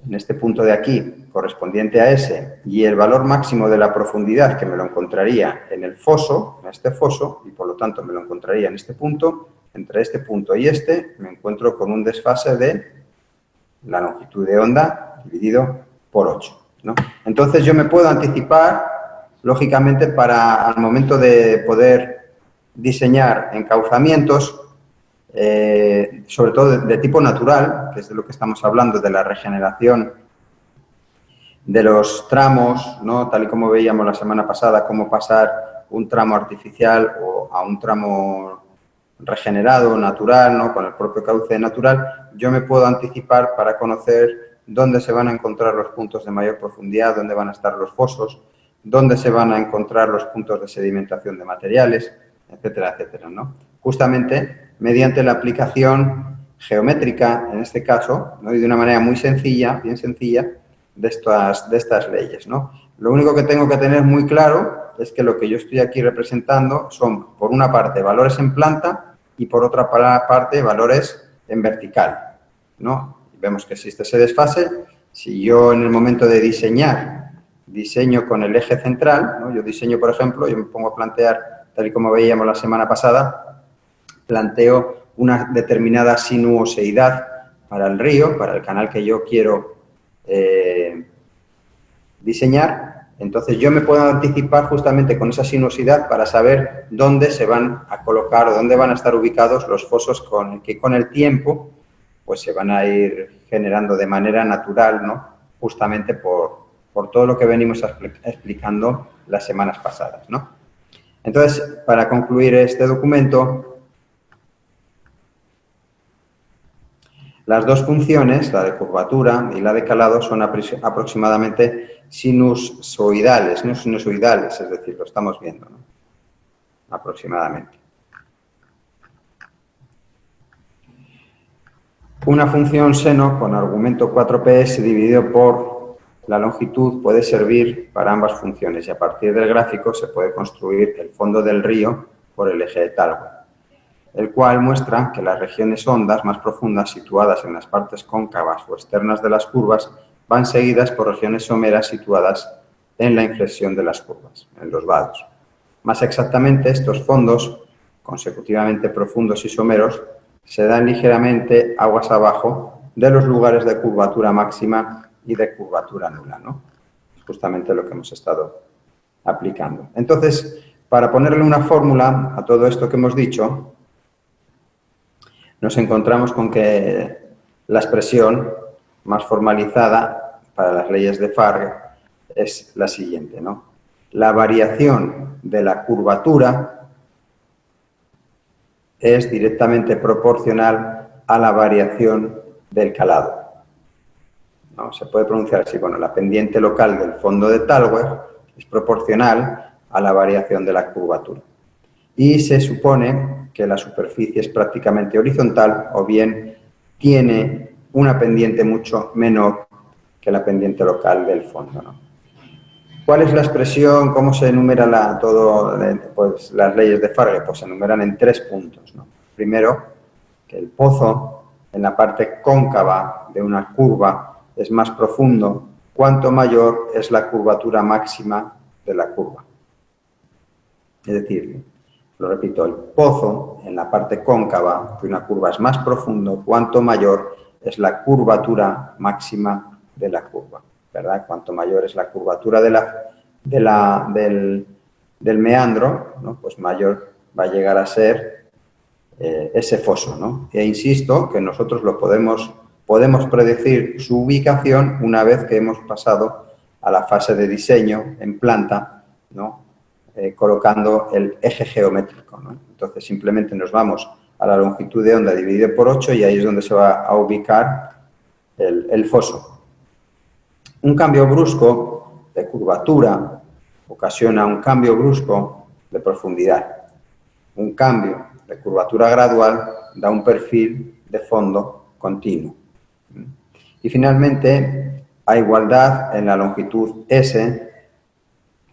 en este punto de aquí, correspondiente a S, y el valor máximo de la profundidad, que me lo encontraría en el foso, en este foso, y por lo tanto me lo encontraría en este punto, entre este punto y este, me encuentro con un desfase de la longitud de onda dividido por 8, ¿no? Entonces yo me puedo anticipar, lógicamente, al momento de poder diseñar encauzamientos, sobre todo de tipo natural, que es de lo que estamos hablando, de la regeneración de los tramos, ¿no? Tal y como veíamos la semana pasada, cómo pasar un tramo artificial o a un tramo regenerado, natural, ¿no? Con el propio cauce natural, yo me puedo anticipar para conocer dónde se van a encontrar los puntos de mayor profundidad, dónde van a estar los fosos, dónde se van a encontrar los puntos de sedimentación de materiales, etcétera, etcétera, ¿no? Justamente mediante la aplicación geométrica, en este caso, ¿no? Y de una manera muy sencilla, bien sencilla, de estas leyes, ¿no? Lo único que tengo que tener muy claro es que lo que yo estoy aquí representando son, por una parte, valores en planta y, por otra parte, valores en vertical, ¿no? Vemos que existe ese desfase. Si yo, en el momento de diseñar, diseño con el eje central, ¿no? Yo diseño, por ejemplo, yo me pongo a plantear, tal y como veíamos la semana pasada, planteo una determinada sinuosidad para el río, para el canal que yo quiero diseñar. Entonces, yo me puedo anticipar justamente con esa sinuosidad para saber dónde se van a colocar o dónde van a estar ubicados los fosos que con el tiempo pues se van a ir generando de manera natural, ¿no? Justamente por todo lo que venimos explicando las semanas pasadas, ¿no? Entonces, para concluir este documento, las dos funciones, la de curvatura y la de calado, son aproximadamente sinusoidales, no sinusoidales, es decir, lo estamos viendo, ¿no? Aproximadamente. Una función seno con argumento 4ps dividido por la longitud puede servir para ambas funciones y a partir del gráfico se puede construir el fondo del río por el eje de Thalweg, el cual muestra que las regiones hondas más profundas situadas en las partes cóncavas o externas de las curvas van seguidas por regiones someras situadas en la inflexión de las curvas, en los vados. Más exactamente, estos fondos, consecutivamente profundos y someros, se dan ligeramente aguas abajo de los lugares de curvatura máxima y de curvatura nula, ¿no? Justamente lo que hemos estado aplicando. Entonces, para ponerle una fórmula a todo esto que hemos dicho, nos encontramos con que la expresión más formalizada para las leyes de Farge es la siguiente, ¿no? La variación de la curvatura es directamente proporcional a la variación del calado. ¿No? Se puede pronunciar así, bueno, la pendiente local del fondo de Thalweg es proporcional a la variación de la curvatura. Y se supone que la superficie es prácticamente horizontal o bien tiene una pendiente mucho menor que la pendiente local del fondo, ¿no? ¿Cuál es la expresión? ¿Cómo se enumera pues, las leyes de Farge? Pues se enumeran en 3 puntos, ¿no? Primero, que el pozo en la parte cóncava de una curva es más profundo cuanto mayor es la curvatura máxima de la curva. Es decir, lo repito, el pozo en la parte cóncava de una curva es más profundo cuanto mayor es la curvatura máxima de la curva, ¿verdad? Cuanto mayor es la curvatura del meandro, ¿no? Pues mayor va a llegar a ser ese foso, ¿no? E insisto que nosotros lo podemos predecir su ubicación una vez que hemos pasado a la fase de diseño en planta, ¿no? Colocando el eje geométrico, ¿no? Entonces, simplemente nos vamos a la longitud de onda dividido por 8 y ahí es donde se va a ubicar el foso. Un cambio brusco de curvatura ocasiona un cambio brusco de profundidad. Un cambio de curvatura gradual da un perfil de fondo continuo. Y finalmente, a igualdad en la longitud S,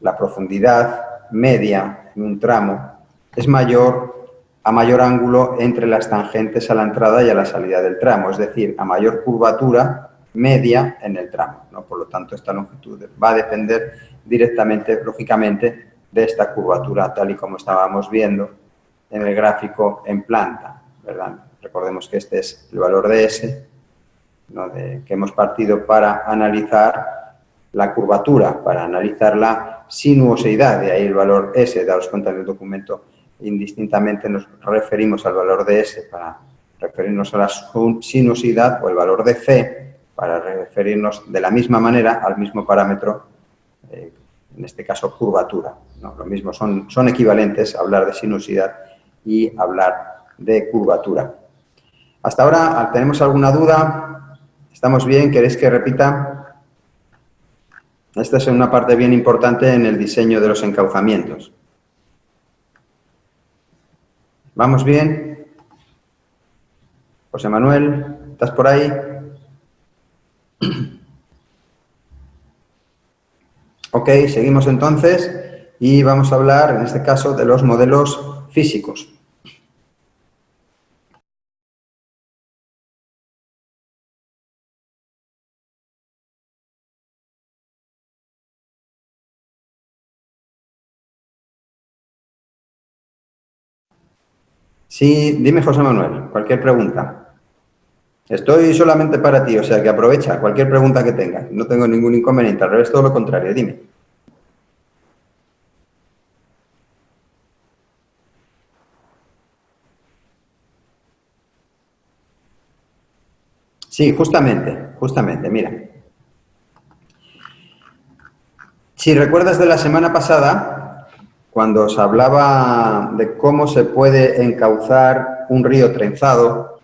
la profundidad media en un tramo es a mayor ángulo entre las tangentes a la entrada y a la salida del tramo, es decir, a mayor curvatura media en el tramo, ¿no? Por lo tanto, esta longitud va a depender directamente, lógicamente, de esta curvatura, tal y como estábamos viendo en el gráfico en planta, ¿verdad? Recordemos que este es el valor de S, ¿no? Que hemos partido para analizar la curvatura, para analizar la sinuosidad, de ahí el valor S, daos cuenta en el documento, indistintamente nos referimos al valor de S para referirnos a la sinuosidad o el valor de C para referirnos de la misma manera al mismo parámetro, en este caso curvatura, ¿no? Lo mismo, son equivalentes hablar de sinuosidad y hablar de curvatura. Hasta ahora, ¿tenemos alguna duda? ¿Estamos bien? ¿Queréis que repita? Esta es una parte bien importante en el diseño de los encauzamientos. ¿Vamos bien? José Manuel, ¿estás por ahí? Ok, seguimos entonces y vamos a hablar, en este caso, de los modelos físicos. Sí, dime, José Manuel, cualquier pregunta. Estoy solamente para ti, o sea que aprovecha cualquier pregunta que tengas. No tengo ningún inconveniente, al revés, todo lo contrario, dime. Sí, justamente, mira. Si recuerdas de la semana pasada, cuando os hablaba de cómo se puede encauzar un río trenzado,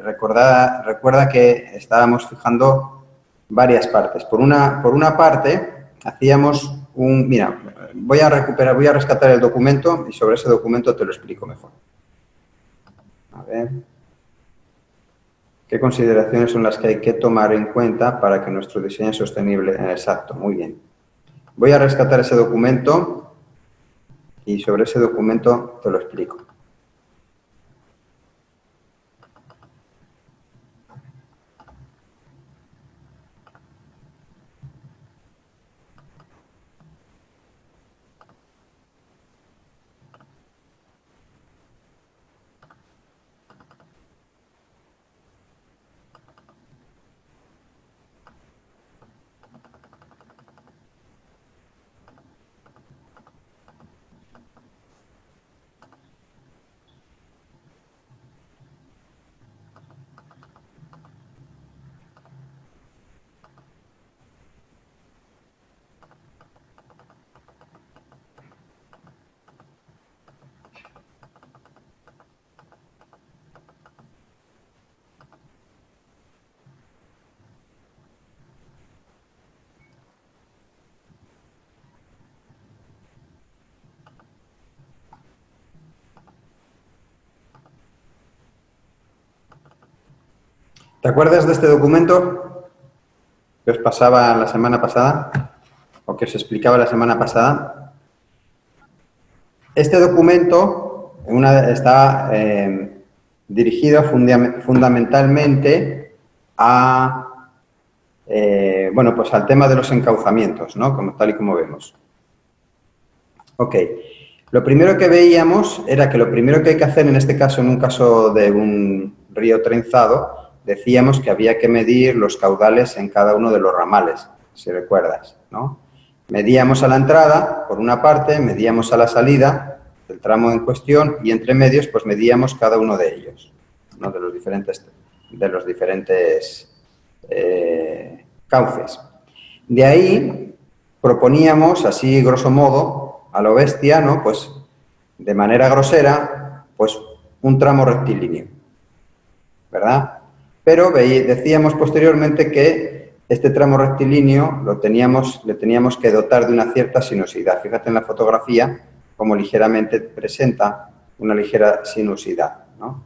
recuerda que estábamos fijando varias partes. Por una parte, hacíamos un... Mira, voy a rescatar el documento y sobre ese documento te lo explico mejor. A ver... ¿Qué consideraciones son las que hay que tomar en cuenta para que nuestro diseño sea sostenible? Exacto, muy bien. Voy a rescatar ese documento y sobre ese documento te lo explico. ¿Te acuerdas de este documento que os pasaba la semana pasada o que os explicaba la semana pasada? Este documento está dirigido fundamentalmente a, bueno, pues al tema de los encauzamientos, ¿no? Tal y como vemos. Ok. Lo primero que veíamos era que lo primero que hay que hacer, en este caso, en un caso de un río trenzado, decíamos que había que medir los caudales en cada uno de los ramales, si recuerdas, ¿no? Medíamos a la entrada, por una parte, medíamos a la salida del tramo en cuestión y entre medios, pues medíamos cada uno de ellos, ¿no? De los diferentes cauces. De ahí proponíamos, así grosso modo, a lo bestia, ¿no? Pues de manera grosera, pues un tramo rectilíneo, ¿verdad? Pero decíamos posteriormente que este tramo rectilíneo le teníamos que dotar de una cierta sinuosidad. Fíjate en la fotografía como ligeramente presenta una ligera sinuosidad, ¿no?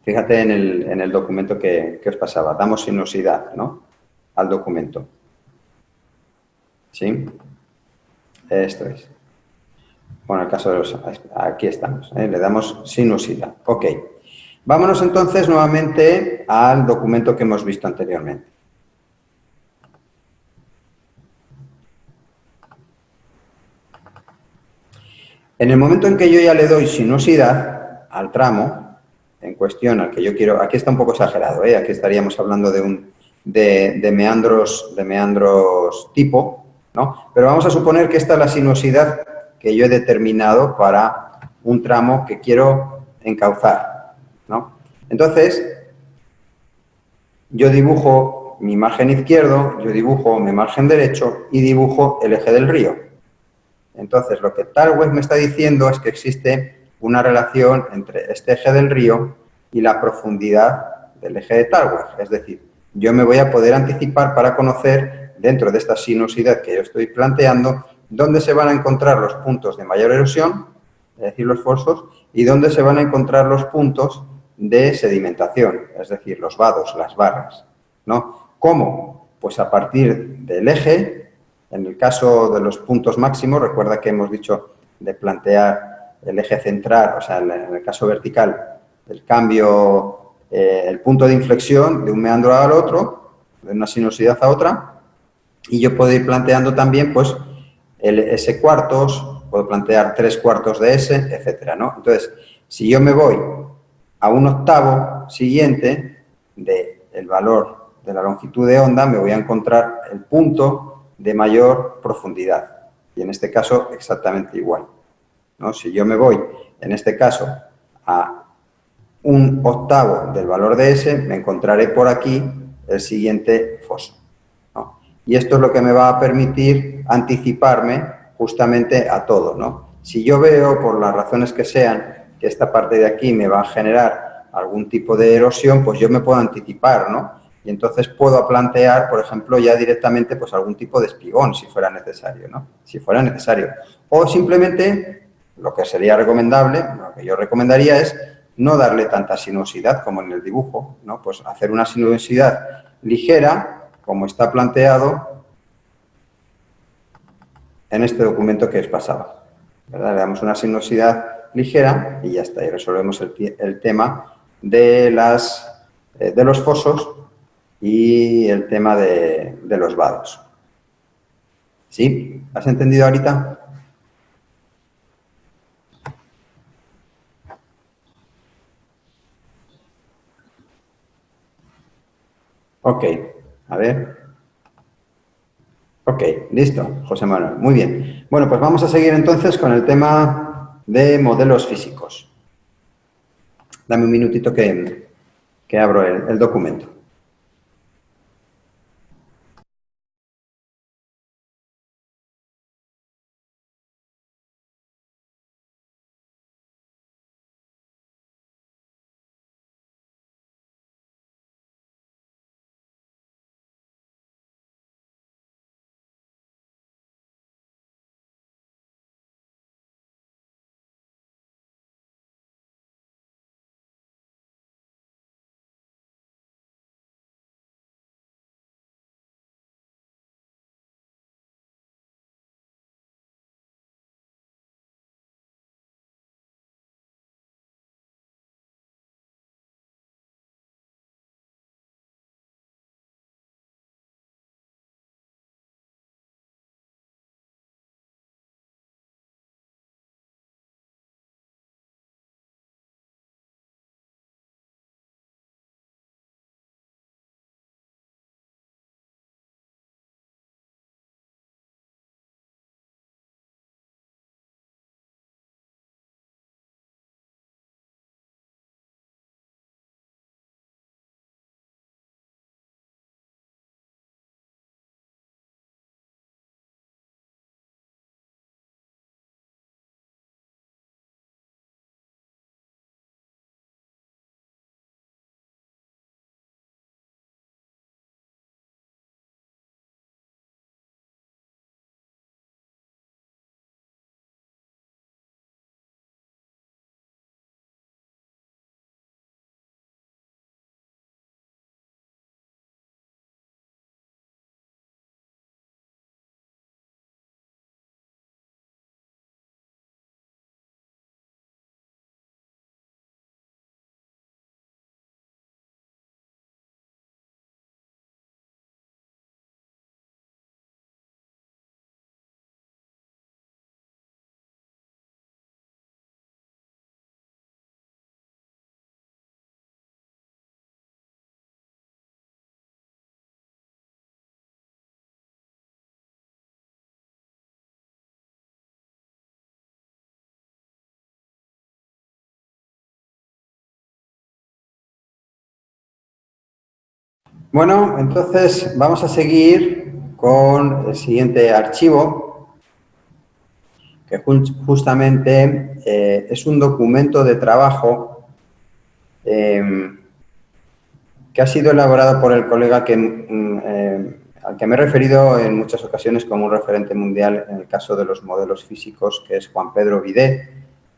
Fíjate en el documento que os pasaba, damos sinuosidad, ¿no? Al documento. ¿Sí? Esto es. Bueno, el caso de los... Aquí estamos, ¿eh? Le damos sinuosidad. Ok. Vámonos entonces nuevamente al documento que hemos visto anteriormente. En el momento en que yo ya le doy sinuosidad al tramo en cuestión, al que yo quiero... Aquí está un poco exagerado, ¿eh? Aquí estaríamos hablando de meandros tipo, ¿no? Pero vamos a suponer que esta es la sinuosidad que yo he determinado para un tramo que quiero encauzar, ¿no? Entonces, yo dibujo mi margen izquierdo, yo dibujo mi margen derecho y dibujo el eje del río. Entonces, lo que Talweg me está diciendo es que existe una relación entre este eje del río y la profundidad del eje de Talweg. Es decir, yo me voy a poder anticipar para conocer, dentro de esta sinuosidad que yo estoy planteando, dónde se van a encontrar los puntos de mayor erosión, es decir, los fosos, y dónde se van a encontrar los puntos de sedimentación, es decir, los vados, las barras, ¿no? ¿Cómo? Pues a partir del eje, en el caso de los puntos máximos, recuerda que hemos dicho de plantear el eje central, o sea, en el caso vertical, el cambio, el punto de inflexión de un meandro al otro, de una sinuosidad a otra, y yo puedo ir planteando también, pues, el S cuartos, puedo plantear 3/4 de S, etcétera, ¿no? Entonces, si yo me voy a un octavo siguiente del valor de la longitud de onda, me voy a encontrar el punto de mayor profundidad. Y en este caso, exactamente igual, ¿no? Si yo me voy, en este caso, a un octavo del valor de S, me encontraré por aquí el siguiente foso, ¿no? Y esto es lo que me va a permitir anticiparme justamente a todo, ¿no? Si yo veo, por las razones que sean, que esta parte de aquí me va a generar algún tipo de erosión, pues yo me puedo anticipar, ¿no? Y entonces puedo plantear, por ejemplo, ya directamente pues algún tipo de espigón, si fuera necesario, ¿no? Si fuera necesario. O simplemente, lo que sería recomendable, lo que yo recomendaría es no darle tanta sinuosidad como en el dibujo, ¿no? Pues hacer una sinuosidad ligera, como está planteado en este documento que os pasaba, ¿verdad? Le damos una sinuosidad ligera y ya está, y resolvemos el tema de los fosos y el tema de los vados. ¿Sí? ¿Has entendido ahorita? Ok, a ver. Ok, listo, José Manuel. Muy bien. Bueno, pues vamos a seguir entonces con el tema de modelos físicos. Dame un minutito que abro el documento. Bueno, entonces vamos a seguir con el siguiente archivo, que justamente es un documento de trabajo que ha sido elaborado por el colega al que me he referido en muchas ocasiones como un referente mundial en el caso de los modelos físicos, que es Juan Pedro Vidé,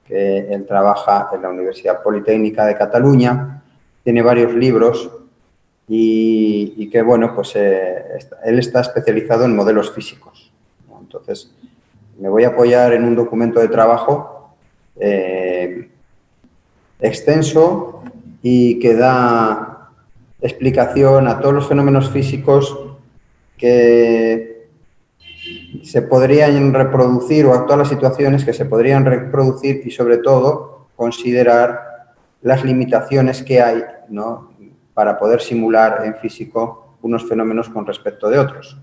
que él trabaja en la Universidad Politécnica de Cataluña, tiene varios libros y que, bueno, pues él está especializado en modelos físicos, ¿no? Entonces, me voy a apoyar en un documento de trabajo extenso y que da explicación a todos los fenómenos físicos que se podrían reproducir o a todas las situaciones que se podrían reproducir y, sobre todo, considerar las limitaciones que hay, ¿no?, para poder simular en físico unos fenómenos con respecto de otros.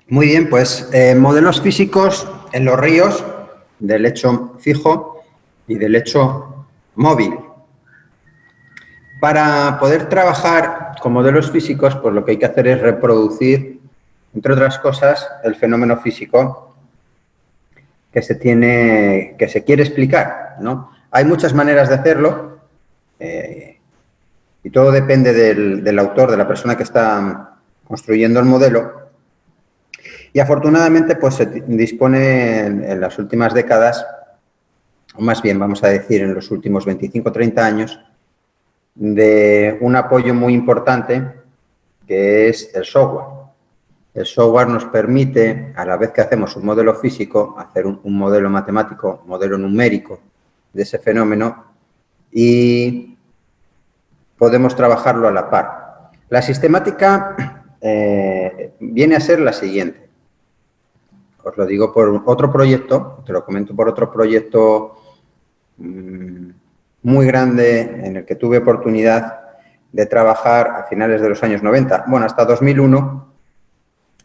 Muy bien, pues modelos físicos en los ríos de lecho fijo y de lecho móvil. Para poder trabajar con modelos físicos, pues lo que hay que hacer es reproducir, entre otras cosas, el fenómeno físico que se quiere explicar, ¿no? Hay muchas maneras de hacerlo y todo depende del autor, de la persona que está construyendo el modelo. Y afortunadamente, pues se dispone en las últimas décadas, o más bien vamos a decir en los últimos 25 o 30 años, de un apoyo muy importante que es el software. El software nos permite, a la vez que hacemos un modelo físico, hacer un modelo matemático, un modelo numérico de ese fenómeno y podemos trabajarlo a la par. La sistemática viene a ser la siguiente. Os lo digo por otro proyecto, te lo comento por otro proyecto muy grande en el que tuve oportunidad de trabajar a finales de los años 90, bueno, hasta 2001,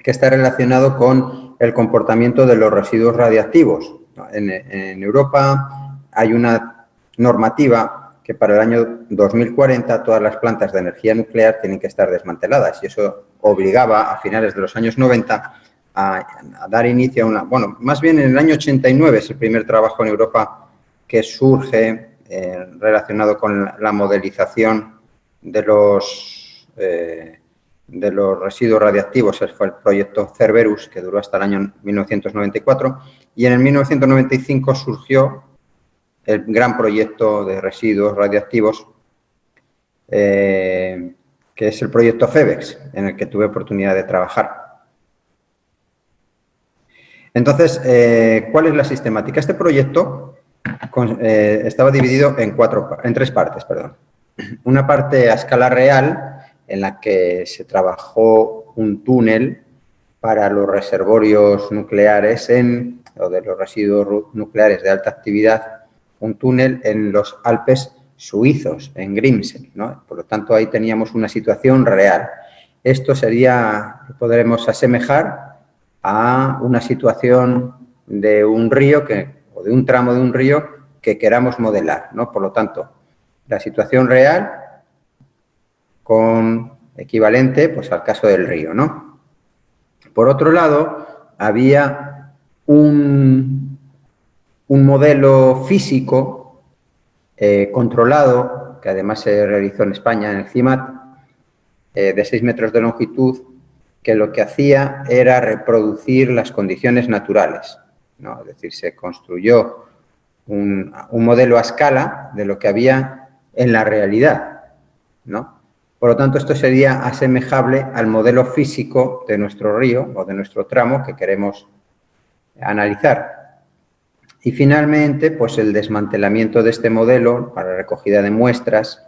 que está relacionado con el comportamiento de los residuos radiactivos. En Europa hay una normativa que para el año 2040 todas las plantas de energía nuclear tienen que estar desmanteladas y eso obligaba a finales de los años 90 a dar inicio a una... Bueno, más bien en el año 89 es el primer trabajo en Europa que surge relacionado con la modelización de los residuos radiactivos. Ese fue el proyecto Cerberus, que duró hasta el año 1994, y en el 1995 surgió el gran proyecto de residuos radiactivos, que es el proyecto FEBEX, en el que tuve oportunidad de trabajar. Entonces, ¿cuál es la sistemática? Este proyecto estaba dividido en tres partes. Una parte a escala real, en la que se trabajó un túnel para los reservorios nucleares o de los residuos nucleares de alta actividad, un túnel en los Alpes suizos, en Grimsel, ¿no? Por lo tanto, ahí teníamos una situación real. Esto podremos asemejar a una situación de un río o de un tramo de un río que queramos modelar, ¿no? Por lo tanto, la situación real con equivalente, pues, al caso del río, ¿no? Por otro lado, había un modelo físico controlado, que además se realizó en España, en el CIMAT, de 6 metros de longitud, que lo que hacía era reproducir las condiciones naturales, ¿no? Es decir, se construyó un modelo a escala de lo que había en la realidad, ¿no? Por lo tanto, esto sería asemejable al modelo físico de nuestro río o de nuestro tramo que queremos analizar. Y finalmente, pues el desmantelamiento de este modelo para recogida de muestras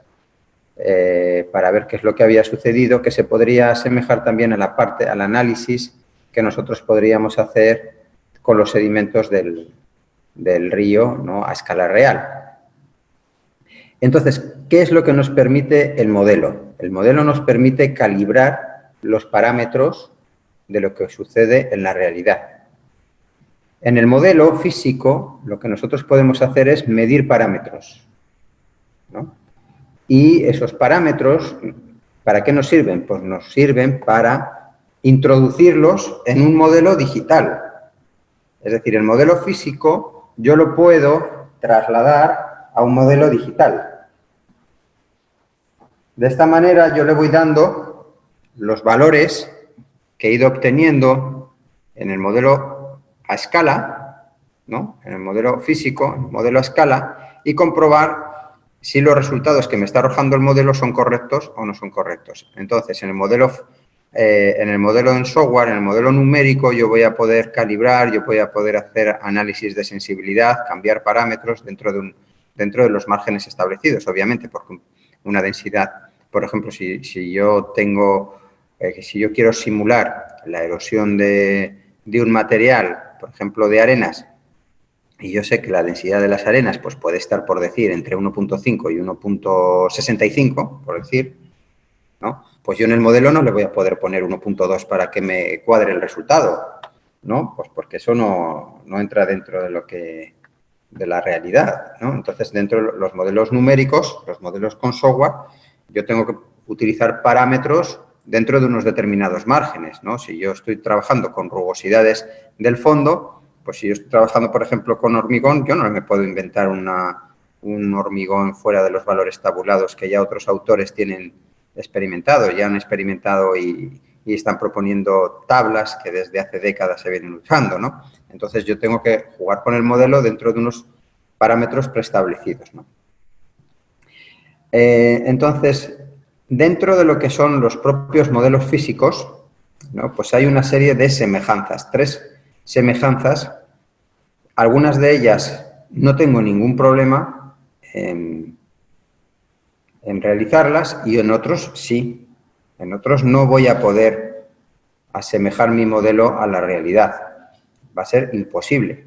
para ver qué es lo que había sucedido, que se podría asemejar también a la parte, al análisis que nosotros podríamos hacer con los sedimentos del río, ¿no?, a escala real. Entonces, ¿qué es lo que nos permite el modelo? El modelo nos permite calibrar los parámetros de lo que sucede en la realidad. En el modelo físico, lo que nosotros podemos hacer es medir parámetros, ¿no? Y esos parámetros, ¿para qué nos sirven? Pues nos sirven para introducirlos en un modelo digital. Es decir, el modelo físico yo lo puedo trasladar a un modelo digital. De esta manera yo le voy dando los valores que he ido obteniendo en el modelo a escala, ¿no?, en el modelo físico, en el modelo a escala, y comprobar si los resultados que me está arrojando el modelo son correctos o no son correctos. Entonces, en el modelo en software, en el modelo numérico, yo voy a poder calibrar, yo voy a poder hacer análisis de sensibilidad, cambiar parámetros dentro de los márgenes establecidos, obviamente, porque una densidad, por ejemplo, si yo quiero simular la erosión de un material, por ejemplo, de arenas, y yo sé que la densidad de las arenas pues puede estar, por decir, entre 1.5 y 1.65, por decir, ¿no?, pues yo en el modelo no le voy a poder poner 1.2 para que me cuadre el resultado, ¿no? Pues porque eso no entra dentro de la realidad, ¿no? Entonces, dentro de los modelos numéricos, los modelos con software, yo tengo que utilizar parámetros dentro de unos determinados márgenes, ¿no? Si yo estoy trabajando con rugosidades del fondo, pues si yo estoy trabajando, por ejemplo, con hormigón, yo no me puedo inventar un hormigón fuera de los valores tabulados que ya otros autores tienen experimentado, ya han experimentado y están proponiendo tablas que desde hace décadas se vienen usando, ¿no? Entonces, yo tengo que jugar con el modelo dentro de unos parámetros preestablecidos, ¿no? Entonces, dentro de lo que son los propios modelos físicos, ¿no?, pues hay una serie de semejanzas, 3 semejanzas. Algunas de ellas no tengo ningún problema en realizarlas y en otros sí. En otros no voy a poder asemejar mi modelo a la realidad. Va a ser imposible.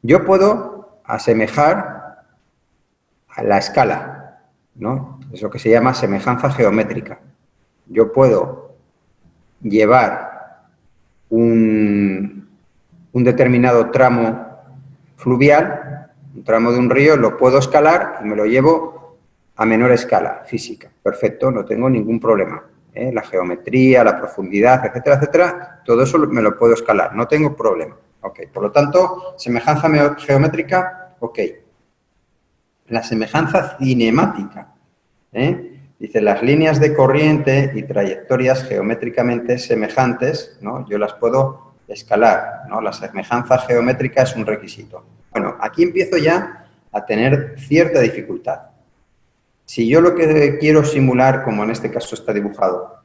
Yo puedo asemejar a la escala, ¿no? Es lo que se llama semejanza geométrica. Yo puedo llevar un determinado tramo fluvial, un tramo de un río, lo puedo escalar y me lo llevo a menor escala física. Perfecto, no tengo ningún problema. La geometría, la profundidad, etcétera, etcétera, todo eso me lo puedo escalar, no tengo problema. Ok, por lo tanto, semejanza geométrica, ok. La semejanza cinemática, dice, las líneas de corriente y trayectorias geométricamente semejantes, ¿no?, yo las puedo escalar, ¿no? La semejanza geométrica es un requisito. Bueno, aquí empiezo ya a tener cierta dificultad. Si yo lo que quiero simular, como en este caso está dibujado,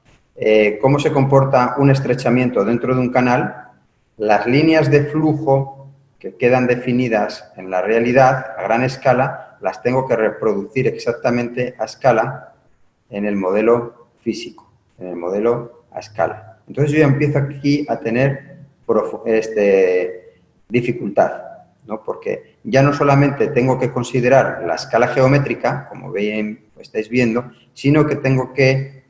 cómo se comporta un estrechamiento dentro de un canal, las líneas de flujo que quedan definidas en la realidad a gran escala, las tengo que reproducir exactamente a escala en el modelo físico, en el modelo a escala. Entonces, yo ya empiezo aquí a tener dificultad, ¿no? Porque ya no solamente tengo que considerar la escala geométrica, como bien estáis viendo, sino que tengo que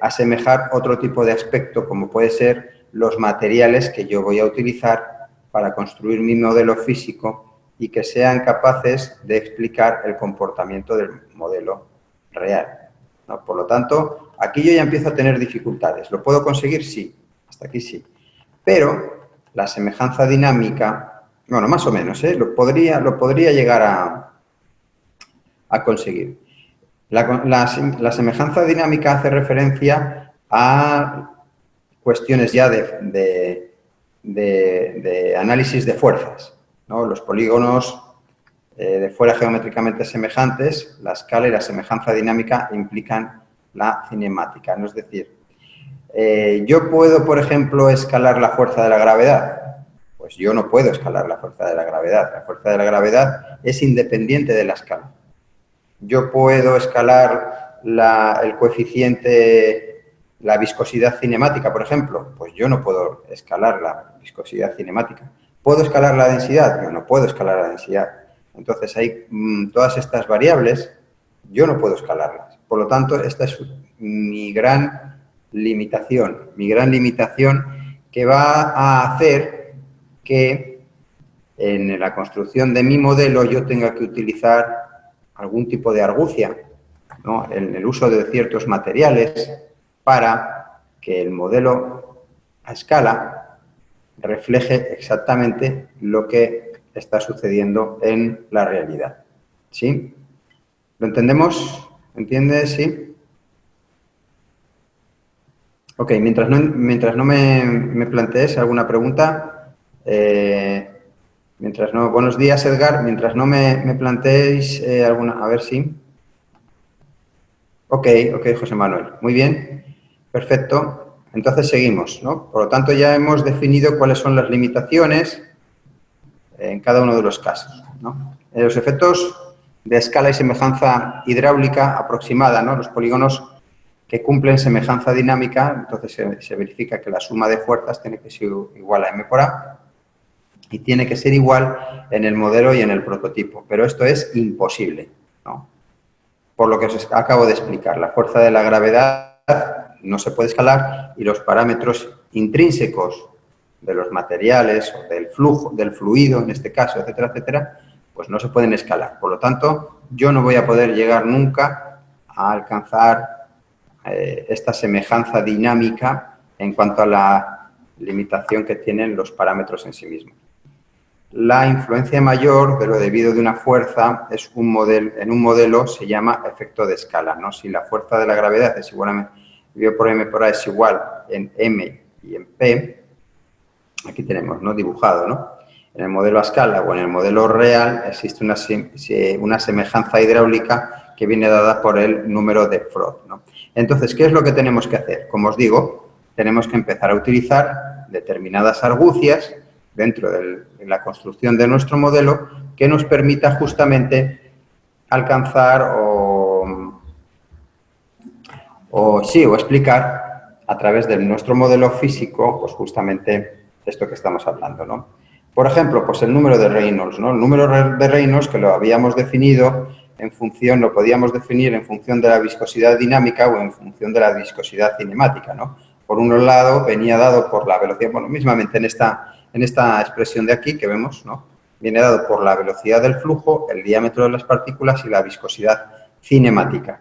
asemejar otro tipo de aspecto, como puede ser los materiales que yo voy a utilizar para construir mi modelo físico y que sean capaces de explicar el comportamiento del modelo real, ¿no? Por lo tanto, aquí yo ya empiezo a tener dificultades. ¿Lo puedo conseguir? Sí, hasta aquí sí. Pero la semejanza dinámica, bueno, más o menos, lo podría llegar a conseguir. La semejanza dinámica hace referencia a cuestiones ya de análisis de fuerzas, ¿no? Los polígonos de fuera geométricamente semejantes, la escala y la semejanza dinámica implican la cinemática, ¿no? Es decir, yo puedo, por ejemplo, escalar la fuerza de la gravedad. Pues yo no puedo escalar la fuerza de la gravedad. La fuerza de la gravedad es independiente de la escala. Yo puedo escalar el coeficiente, la viscosidad cinemática, por ejemplo, pues yo no puedo escalar la viscosidad cinemática. ¿Puedo escalar la densidad? Yo no puedo escalar la densidad. Entonces, hay todas estas variables, yo no puedo escalarlas. Por lo tanto, esta es mi gran limitación que va a hacer que en la construcción de mi modelo yo tenga que utilizar algún tipo de argucia, ¿no? El uso de ciertos materiales para que el modelo a escala refleje exactamente lo que está sucediendo en la realidad. ¿Sí? ¿Lo entendemos? ¿Entiendes? ¿Sí? Ok, mientras no me plantees alguna pregunta, buenos días, Edgar, mientras no me planteéis alguna, a ver si. Ok, José Manuel, muy bien, perfecto. Entonces seguimos, ¿no? Por lo tanto, ya hemos definido cuáles son las limitaciones en cada uno de los casos, ¿no? Los efectos de escala y semejanza hidráulica aproximada, ¿no? Los polígonos que cumplen semejanza dinámica, entonces se verifica que la suma de fuerzas tiene que ser igual a m por a y tiene que ser igual en el modelo y en el prototipo, pero esto es imposible, ¿no? Por lo que os acabo de explicar, la fuerza de la gravedad no se puede escalar y los parámetros intrínsecos de los materiales o del flujo, del fluido, en este caso, etcétera, etcétera, pues no se pueden escalar. Por lo tanto, yo no voy a poder llegar nunca a alcanzar esta semejanza dinámica en cuanto a la limitación que tienen los parámetros en sí mismos. La influencia mayor de lo debido de una fuerza es en un modelo se llama efecto de escala, ¿no? Si la fuerza de la gravedad es igual a V por m por a es igual en m y en p, aquí tenemos, ¿no? Dibujado, ¿no? En el modelo a escala o en el modelo real existe una semejanza hidráulica que viene dada por el número de Freud, ¿no? Entonces, ¿qué es lo que tenemos que hacer? Como os digo, tenemos que empezar a utilizar determinadas argucias dentro de la construcción de nuestro modelo que nos permita justamente alcanzar o explicar a través de nuestro modelo físico, pues justamente esto que estamos hablando, ¿no? Por ejemplo, pues el número de Reynolds, ¿no? El número de Reynolds que lo habíamos definido lo podíamos definir en función de la viscosidad dinámica o en función de la viscosidad cinemática, ¿no? Por un lado, venía dado por la velocidad, bueno, mismamente en esta expresión de aquí que vemos, ¿no? Viene dado por la velocidad del flujo, el diámetro de las partículas y la viscosidad cinemática.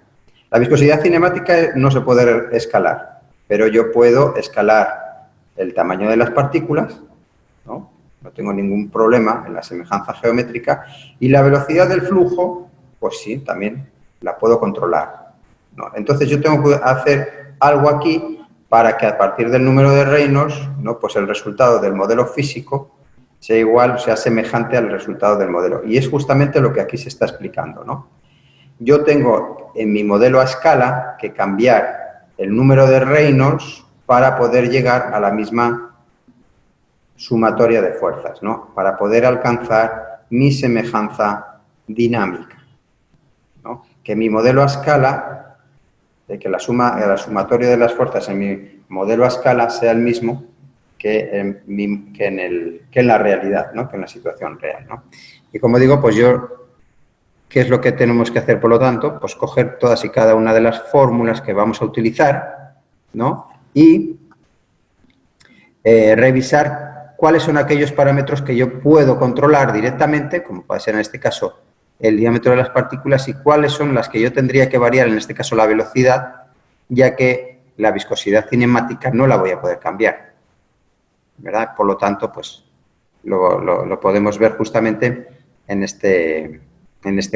La viscosidad cinemática no se puede escalar, pero yo puedo escalar el tamaño de las partículas, ¿no? No tengo ningún problema en la semejanza geométrica, y la velocidad del flujo, pues sí, también la puedo controlar, ¿no? Entonces yo tengo que hacer algo aquí para que a partir del número de Reynolds, ¿no? Pues el resultado del modelo físico sea igual, sea semejante al resultado del modelo. Y es justamente lo que aquí se está explicando, ¿no? Yo tengo en mi modelo a escala que cambiar el número de Reynolds para poder llegar a la misma sumatoria de fuerzas, ¿no? Para poder alcanzar mi semejanza dinámica, ¿no? Que mi modelo a escala, de que la sumatoria de las fuerzas en mi modelo a escala sea el mismo que en la realidad, ¿no? Que en la situación real, ¿no? Y como digo, pues ¿qué es lo que tenemos que hacer, por lo tanto? Pues coger todas y cada una de las fórmulas que vamos a utilizar, ¿no? Y revisar cuáles son aquellos parámetros que yo puedo controlar directamente, como puede ser en este caso el diámetro de las partículas, y cuáles son las que yo tendría que variar, en este caso la velocidad, ya que la viscosidad cinemática no la voy a poder cambiar, ¿verdad? Por lo tanto, pues lo podemos ver justamente en este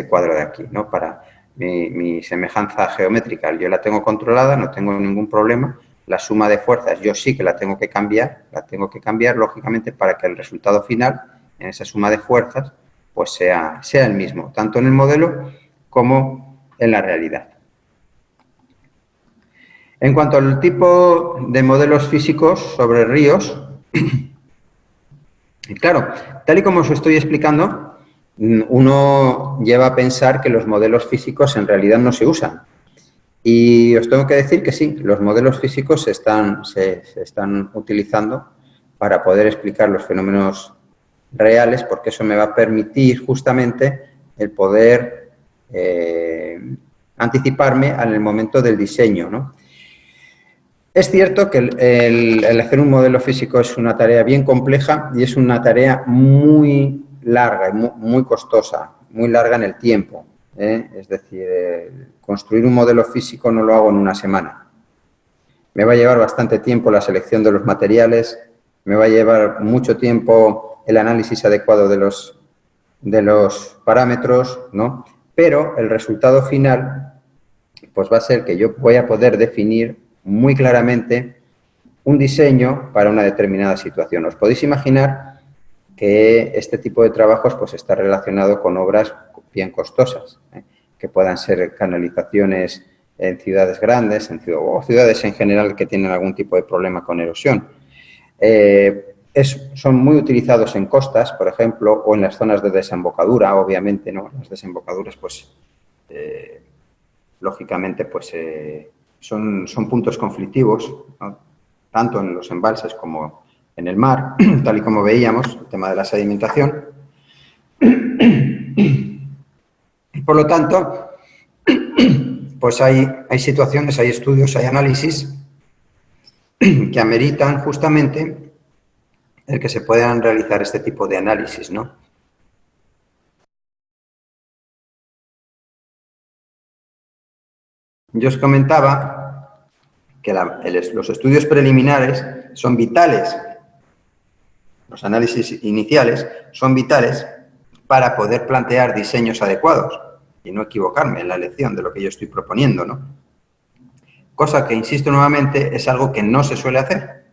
cuadro de aquí, ¿no? Para mi semejanza geométrica, yo la tengo controlada, no tengo ningún problema. La suma de fuerzas yo sí que la tengo que cambiar, lógicamente para que el resultado final en esa suma de fuerzas pues sea el mismo, tanto en el modelo como en la realidad. En cuanto al tipo de modelos físicos sobre ríos, claro, tal y como os estoy explicando, uno lleva a pensar que los modelos físicos en realidad no se usan. Y os tengo que decir que sí, los modelos físicos se están utilizando para poder explicar los fenómenos reales, porque eso me va a permitir justamente el poder anticiparme en el momento del diseño, ¿no? Es cierto que el hacer un modelo físico es una tarea bien compleja y es una tarea muy larga y muy costosa, muy larga en el tiempo, ¿eh? Es decir, construir un modelo físico no lo hago en una semana. Me va a llevar bastante tiempo la selección de los materiales, me va a llevar mucho tiempo el análisis adecuado de los parámetros, ¿no? Pero el resultado final pues va a ser que yo voy a poder definir muy claramente un diseño para una determinada situación. Os podéis imaginar que este tipo de trabajos pues está relacionado con obras bien costosas, que puedan ser canalizaciones en ciudades grandes o ciudades en general que tienen algún tipo de problema con erosión. Son muy utilizados en costas, por ejemplo, o en las zonas de desembocadura, obviamente, ¿no? Las desembocaduras, pues, lógicamente, pues, son puntos conflictivos, ¿no? Tanto en los embalses como en el mar, tal y como veíamos, el tema de la sedimentación. Por lo tanto, pues hay situaciones, hay estudios, hay análisis que ameritan justamente el que se puedan realizar este tipo de análisis, ¿no? Yo os comentaba que los estudios preliminares son vitales, los análisis iniciales son vitales para poder plantear diseños adecuados y no equivocarme en la elección de lo que yo estoy proponiendo, ¿no? Cosa que, insisto nuevamente, es algo que no se suele hacer,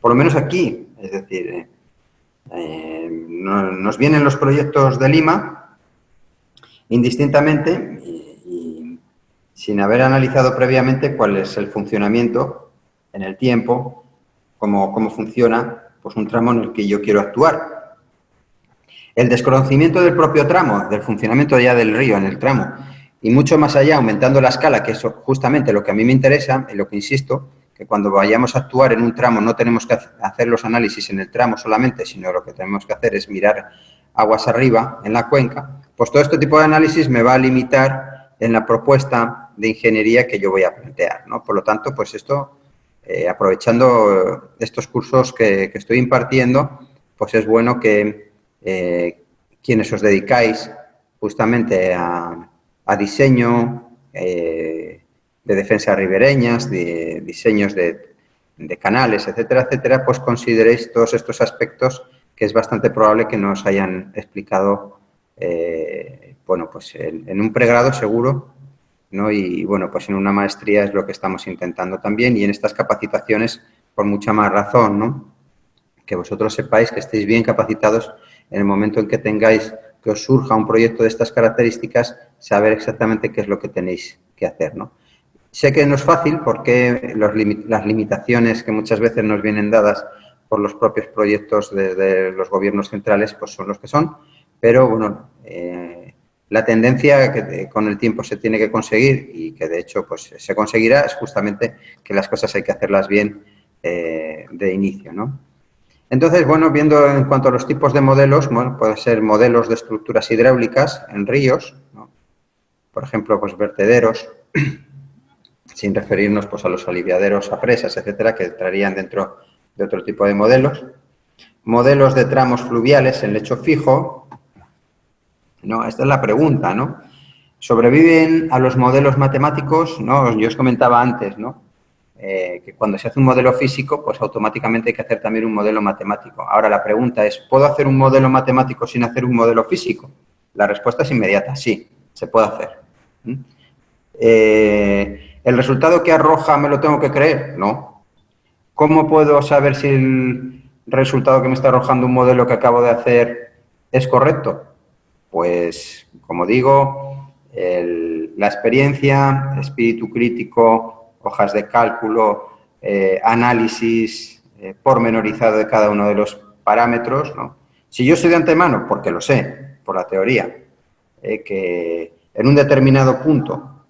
por lo menos aquí, es decir, nos vienen los proyectos de Lima indistintamente y sin haber analizado previamente cuál es el funcionamiento en el tiempo, cómo funciona pues un tramo en el que yo quiero actuar. El desconocimiento del propio tramo, del funcionamiento ya del río en el tramo, y mucho más allá, aumentando la escala, que es justamente lo que a mí me interesa, en lo que insisto, que cuando vayamos a actuar en un tramo no tenemos que hacer los análisis en el tramo solamente, sino lo que tenemos que hacer es mirar aguas arriba en la cuenca, pues todo este tipo de análisis me va a limitar en la propuesta de ingeniería que yo voy a plantear, ¿no? Por lo tanto, pues esto, aprovechando estos cursos que estoy impartiendo, pues es bueno que quienes os dedicáis justamente a diseño de defensas ribereñas, de diseños de canales, etcétera, etcétera, pues consideréis todos estos aspectos que es bastante probable que nos hayan explicado, bueno, pues en un pregrado seguro, ¿no? Y, bueno, pues en una maestría es lo que estamos intentando también y en estas capacitaciones por mucha más razón, ¿no? Que vosotros sepáis que estéis bien capacitados en el momento en que tengáis, que os surja un proyecto de estas características, saber exactamente qué es lo que tenéis que hacer, ¿no? Sé que no es fácil porque las limitaciones que muchas veces nos vienen dadas por los propios proyectos de los gobiernos centrales pues son los que son, pero bueno, la tendencia que con el tiempo se tiene que conseguir y que de hecho pues se conseguirá es justamente que las cosas hay que hacerlas bien de inicio, ¿no? Entonces, bueno, viendo en cuanto a los tipos de modelos, bueno, pueden ser modelos de estructuras hidráulicas en ríos, ¿no? Por ejemplo, pues vertederos, sin referirnos pues a los aliviaderos a presas, etcétera, que entrarían dentro de otro tipo de modelos. Modelos de tramos fluviales en lecho fijo, ¿no? Esta es la pregunta, ¿no? ¿Sobreviven a los modelos matemáticos? ¿No? Yo os comentaba antes, ¿no? Que cuando se hace un modelo físico, pues automáticamente hay que hacer también un modelo matemático. Ahora la pregunta es, ¿puedo hacer un modelo matemático sin hacer un modelo físico? La respuesta es inmediata, sí, se puede hacer. ¿El resultado que arroja me lo tengo que creer? No. ¿Cómo puedo saber si el resultado que me está arrojando un modelo que acabo de hacer es correcto? Pues, como digo, la experiencia, espíritu crítico, hojas de cálculo, análisis pormenorizado de cada uno de los parámetros, ¿no? Si yo sé de antemano, porque lo sé, por la teoría, que en un determinado punto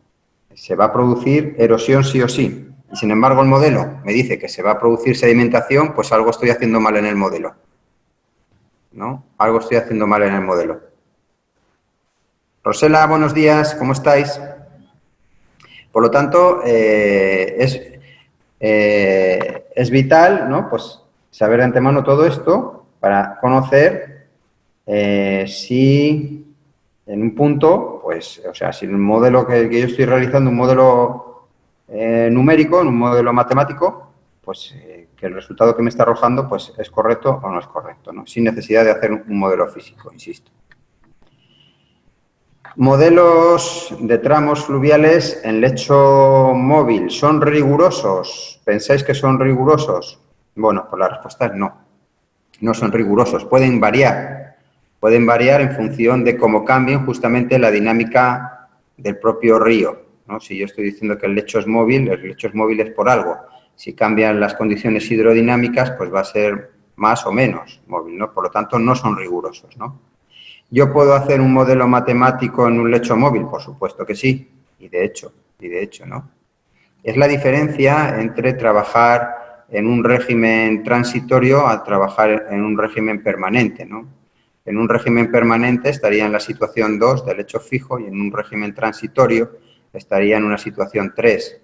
se va a producir erosión sí o sí. Y sin embargo el modelo me dice que se va a producir sedimentación, pues algo estoy haciendo mal en el modelo, ¿no? Algo estoy haciendo mal en el modelo. Rosela, buenos días, ¿cómo estáis? Por lo tanto, es vital, ¿no? Pues saber de antemano todo esto para conocer si en un punto, pues, o sea, si en un modelo que yo estoy realizando, un modelo numérico, en un modelo matemático, pues que el resultado que me está arrojando pues es correcto o no es correcto, ¿no? Sin necesidad de hacer un modelo físico, insisto. Modelos de tramos fluviales en lecho móvil, ¿son rigurosos? ¿Pensáis que son rigurosos? Bueno, pues la respuesta es no. No son rigurosos, pueden variar en función de cómo cambien justamente la dinámica del propio río, ¿no? Si yo estoy diciendo que el lecho es móvil es por algo. Si cambian las condiciones hidrodinámicas, pues va a ser más o menos móvil, ¿no? Por lo tanto, no son rigurosos, ¿no? ¿Yo puedo hacer un modelo matemático en un lecho móvil? Por supuesto que sí, y de hecho, ¿no? Es la diferencia entre trabajar en un régimen transitorio a trabajar en un régimen permanente, ¿no? En un régimen permanente estaría en la situación 2 del lecho fijo y en un régimen transitorio estaría en una situación 3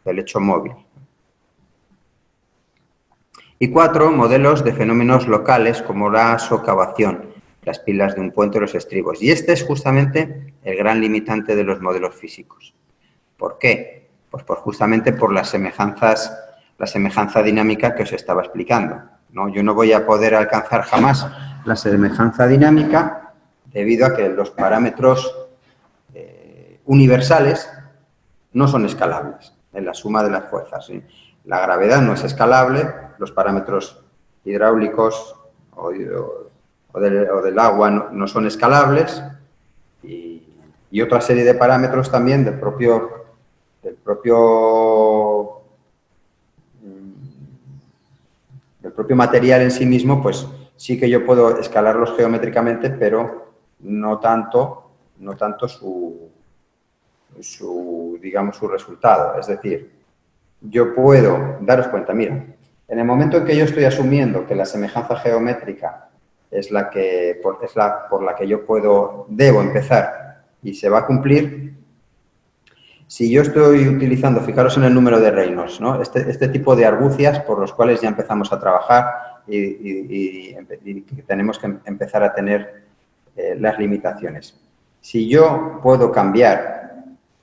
del lecho móvil. Y 4, modelos de fenómenos locales como la socavación, las pilas de un puente o los estribos. Y este es justamente el gran limitante de los modelos físicos. ¿Por qué? Pues justamente por la semejanza dinámica que os estaba explicando, ¿no? Yo no voy a poder alcanzar jamás la semejanza dinámica debido a que los parámetros universales no son escalables en la suma de las fuerzas, ¿sí? La gravedad no es escalable, los parámetros hidráulicos o del agua no son escalables y otra serie de parámetros también del propio material en sí mismo, pues sí que yo puedo escalarlos geométricamente, pero no tanto digamos, su resultado. Es decir, yo puedo, daros cuenta, mira, en el momento en que yo estoy asumiendo que la semejanza geométrica es por la que yo debo empezar y se va a cumplir, si yo estoy utilizando, fijaros en el número de reinos, ¿no? Este tipo de argucias por los cuales ya empezamos a trabajar y tenemos que empezar a tener las limitaciones. Si yo puedo cambiar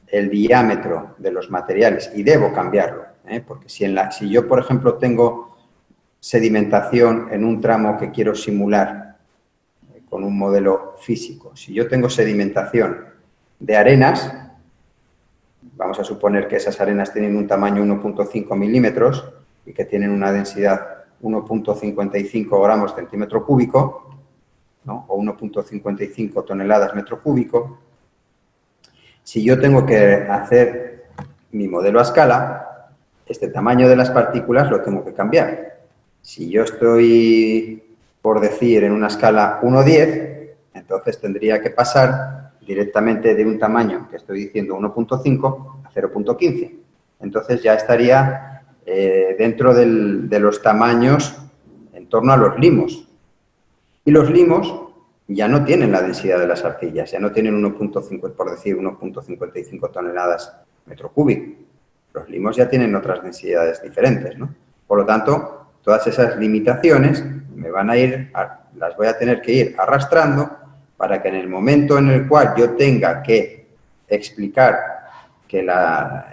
el diámetro de los materiales, y debo cambiarlo, porque si yo, por ejemplo, tengo sedimentación en un tramo que quiero simular con un modelo físico, si yo tengo sedimentación de arenas, vamos a suponer que esas arenas tienen un tamaño 1.5 milímetros y que tienen una densidad 1.55 gramos centímetro cúbico, ¿no? O 1.55 toneladas metro cúbico. Si yo tengo que hacer mi modelo a escala, este tamaño de las partículas lo tengo que cambiar. Si yo estoy, por decir, en una escala 1:10, entonces tendría que pasar directamente de un tamaño que estoy diciendo 1.5 a 0.15. Entonces ya estaría dentro de los tamaños en torno a los limos. Y los limos ya no tienen la densidad de las arcillas, ya no tienen 1.5, por decir, 1.55 toneladas metro cúbico. Los limos ya tienen otras densidades diferentes, ¿no? Por lo tanto, todas esas limitaciones las voy a tener que ir arrastrando para que en el momento en el cual yo tenga que explicar que la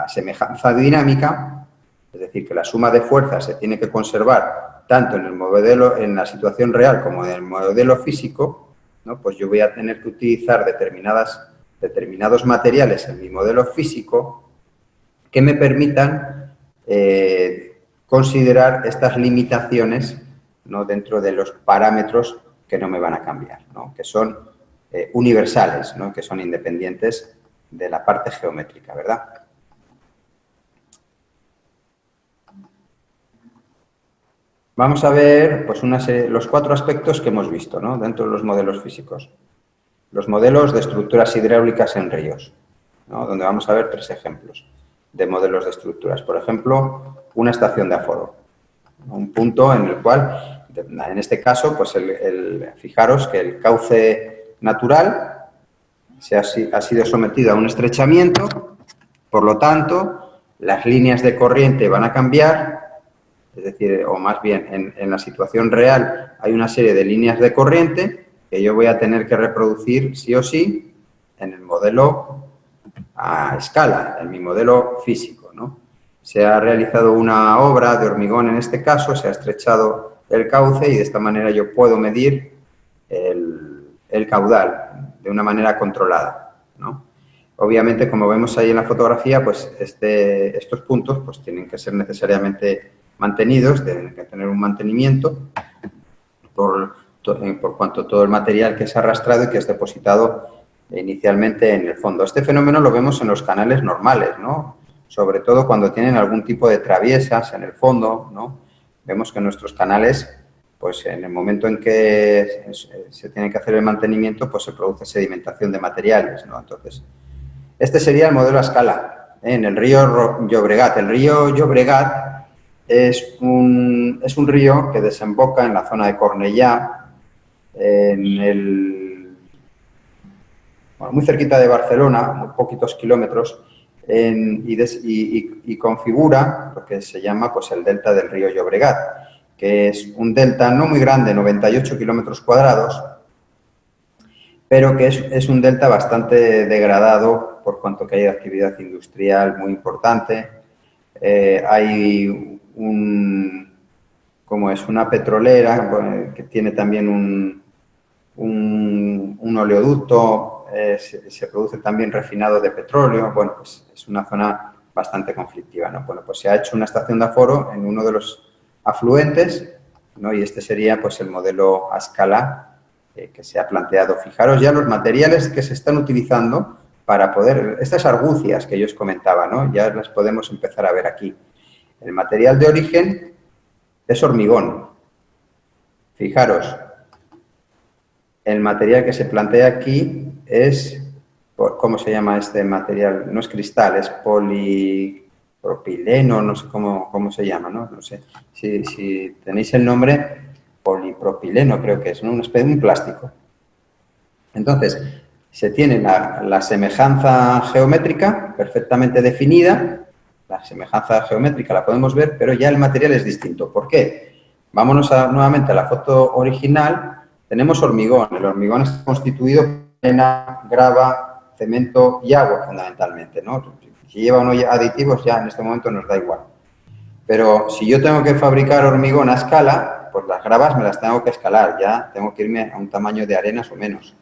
semejanza dinámica, es decir, que la suma de fuerzas se tiene que conservar tanto en el modelo, en la situación real como en el modelo físico, ¿no? Pues yo voy a tener que utilizar determinados materiales en mi modelo físico que me permitan considerar estas limitaciones, ¿no? Dentro de los parámetros que no me van a cambiar, ¿no? Que son universales, ¿no? Que son independientes de la parte geométrica, ¿verdad? Vamos a ver pues, los 4 aspectos que hemos visto, ¿no? Dentro de los modelos físicos. Los modelos de estructuras hidráulicas en ríos. ¿no? Donde vamos a ver 3 ejemplos de modelos de estructuras. Por ejemplo, una estación de aforo, un punto en el cual, en este caso, pues fijaros que el cauce natural ha sido sometido a un estrechamiento, por lo tanto, las líneas de corriente van a cambiar, es decir, o más bien, en la situación real hay una serie de líneas de corriente que yo voy a tener que reproducir sí o sí en el modelo a escala, en mi modelo físico, ¿no? Se ha realizado una obra de hormigón en este caso, se ha estrechado el cauce y de esta manera yo puedo medir el caudal de una manera controlada, ¿no? Obviamente, como vemos ahí en la fotografía, pues estos puntos pues tienen que ser necesariamente mantenidos, tienen que tener un mantenimiento por cuanto todo el material que es arrastrado y que es depositado inicialmente en el fondo. Este fenómeno lo vemos en los canales normales, ¿no? Sobre todo cuando tienen algún tipo de traviesas en el fondo, ¿no? Vemos que nuestros canales, pues en el momento en que se tiene que hacer el mantenimiento, pues se produce sedimentación de materiales, ¿no? Entonces, este sería el modelo a escala, ¿eh? En el río Llobregat. El río Llobregat es un río que desemboca en la zona de Cornellá, muy cerquita de Barcelona, muy poquitos kilómetros, y configura lo que se llama pues, el delta del río Llobregat, que es un delta no muy grande, 98 kilómetros cuadrados, pero que es un delta bastante degradado por cuanto que hay actividad industrial muy importante. Hay una petrolera que tiene también un oleoducto, se produce también refinado de petróleo. Bueno, pues es una zona bastante conflictiva, ¿no? Bueno, pues se ha hecho una estación de aforo en uno de los afluentes, ¿no? Y este sería pues el modelo a escala que se ha planteado. Fijaros ya los materiales que se están utilizando para poder, estas argucias que yo os comentaba, ¿no? Ya las podemos empezar a ver aquí. El material de origen es hormigón. Fijaros, el material que se plantea aquí es, ¿cómo se llama este material? No es cristal, es polipropileno, no sé cómo se llama, ¿no? No sé. Si tenéis el nombre, polipropileno creo que es, ¿no? Una especie de un plástico. Entonces, se tiene la semejanza geométrica perfectamente definida. La semejanza geométrica la podemos ver, pero ya el material es distinto. ¿Por qué? Vámonos nuevamente a la foto original. Tenemos hormigón. El hormigón está constituido por arena, grava, cemento y agua, fundamentalmente, ¿no? Si lleva unos aditivos, ya en este momento nos da igual. Pero si yo tengo que fabricar hormigón a escala, pues las gravas me las tengo que escalar. Ya tengo que irme a un tamaño de arenas o menos.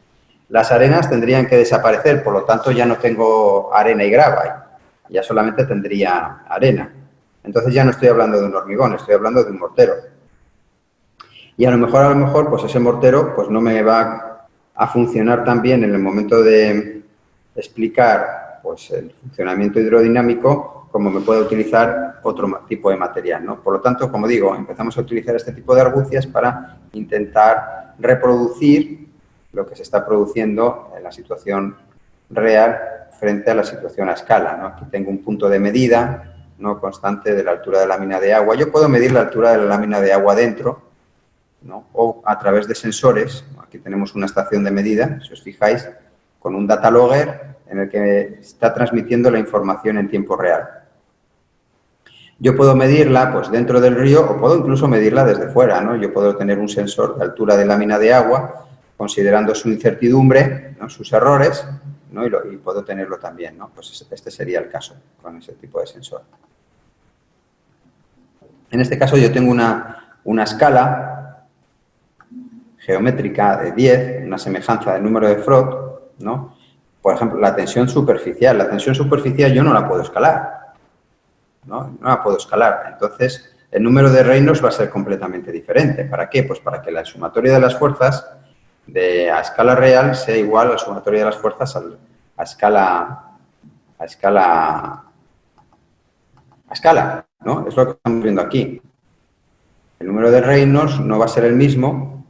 Las arenas tendrían que desaparecer, por lo tanto ya no tengo arena y grava, ya solamente tendría arena. Entonces ya no estoy hablando de un hormigón, estoy hablando de un mortero. Y a lo mejor, pues ese mortero pues no me va a funcionar tan bien en el momento de explicar pues el funcionamiento hidrodinámico como me puede utilizar otro tipo de material, ¿no? Por lo tanto, como digo, empezamos a utilizar este tipo de argucias para intentar reproducir lo que se está produciendo en la situación real frente a la situación a escala, ¿no? Aquí tengo un punto de medida, ¿no? Constante de la altura de la lámina de agua. Yo puedo medir la altura de la lámina de agua dentro, ¿no? O a través de sensores. Aquí tenemos una estación de medida, si os fijáis, con un data logger en el que está transmitiendo la información en tiempo real. Yo puedo medirla pues, dentro del río o puedo incluso medirla desde fuera, ¿no? Yo puedo tener un sensor de altura de lámina de agua considerando su incertidumbre, ¿no? Sus errores, ¿no? Y puedo tenerlo también, ¿no? Pues este sería el caso con ese tipo de sensor. En este caso yo tengo una escala geométrica de 10, una semejanza del número de Frot, ¿no? Por ejemplo, la tensión superficial. La tensión superficial yo no la puedo escalar, ¿no? No la puedo escalar. Entonces, el número de Reynolds va a ser completamente diferente. ¿Para qué? Pues para que la sumatoria de las fuerzas a escala real sea igual a la sumatoria de las fuerzas a escala, ¿no? Es lo que estamos viendo aquí. El número de Reynolds no va a ser el mismo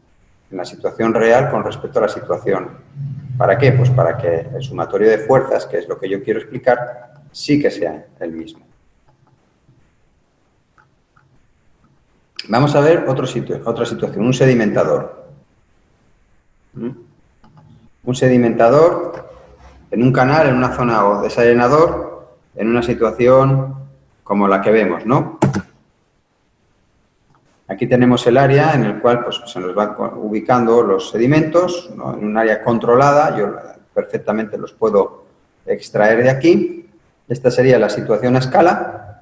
en la situación real con respecto a la situación ¿Para qué? Pues para que el sumatorio de fuerzas, que es lo que yo quiero explicar, sí que sea el mismo. Vamos a ver otra situación, un sedimentador. Un sedimentador en un canal, en una zona o desarenador, en una situación como la que vemos, ¿no? Aquí tenemos el área en el cual pues, se nos van ubicando los sedimentos, ¿no? En un área controlada, yo perfectamente los puedo extraer de aquí. Esta sería la situación a escala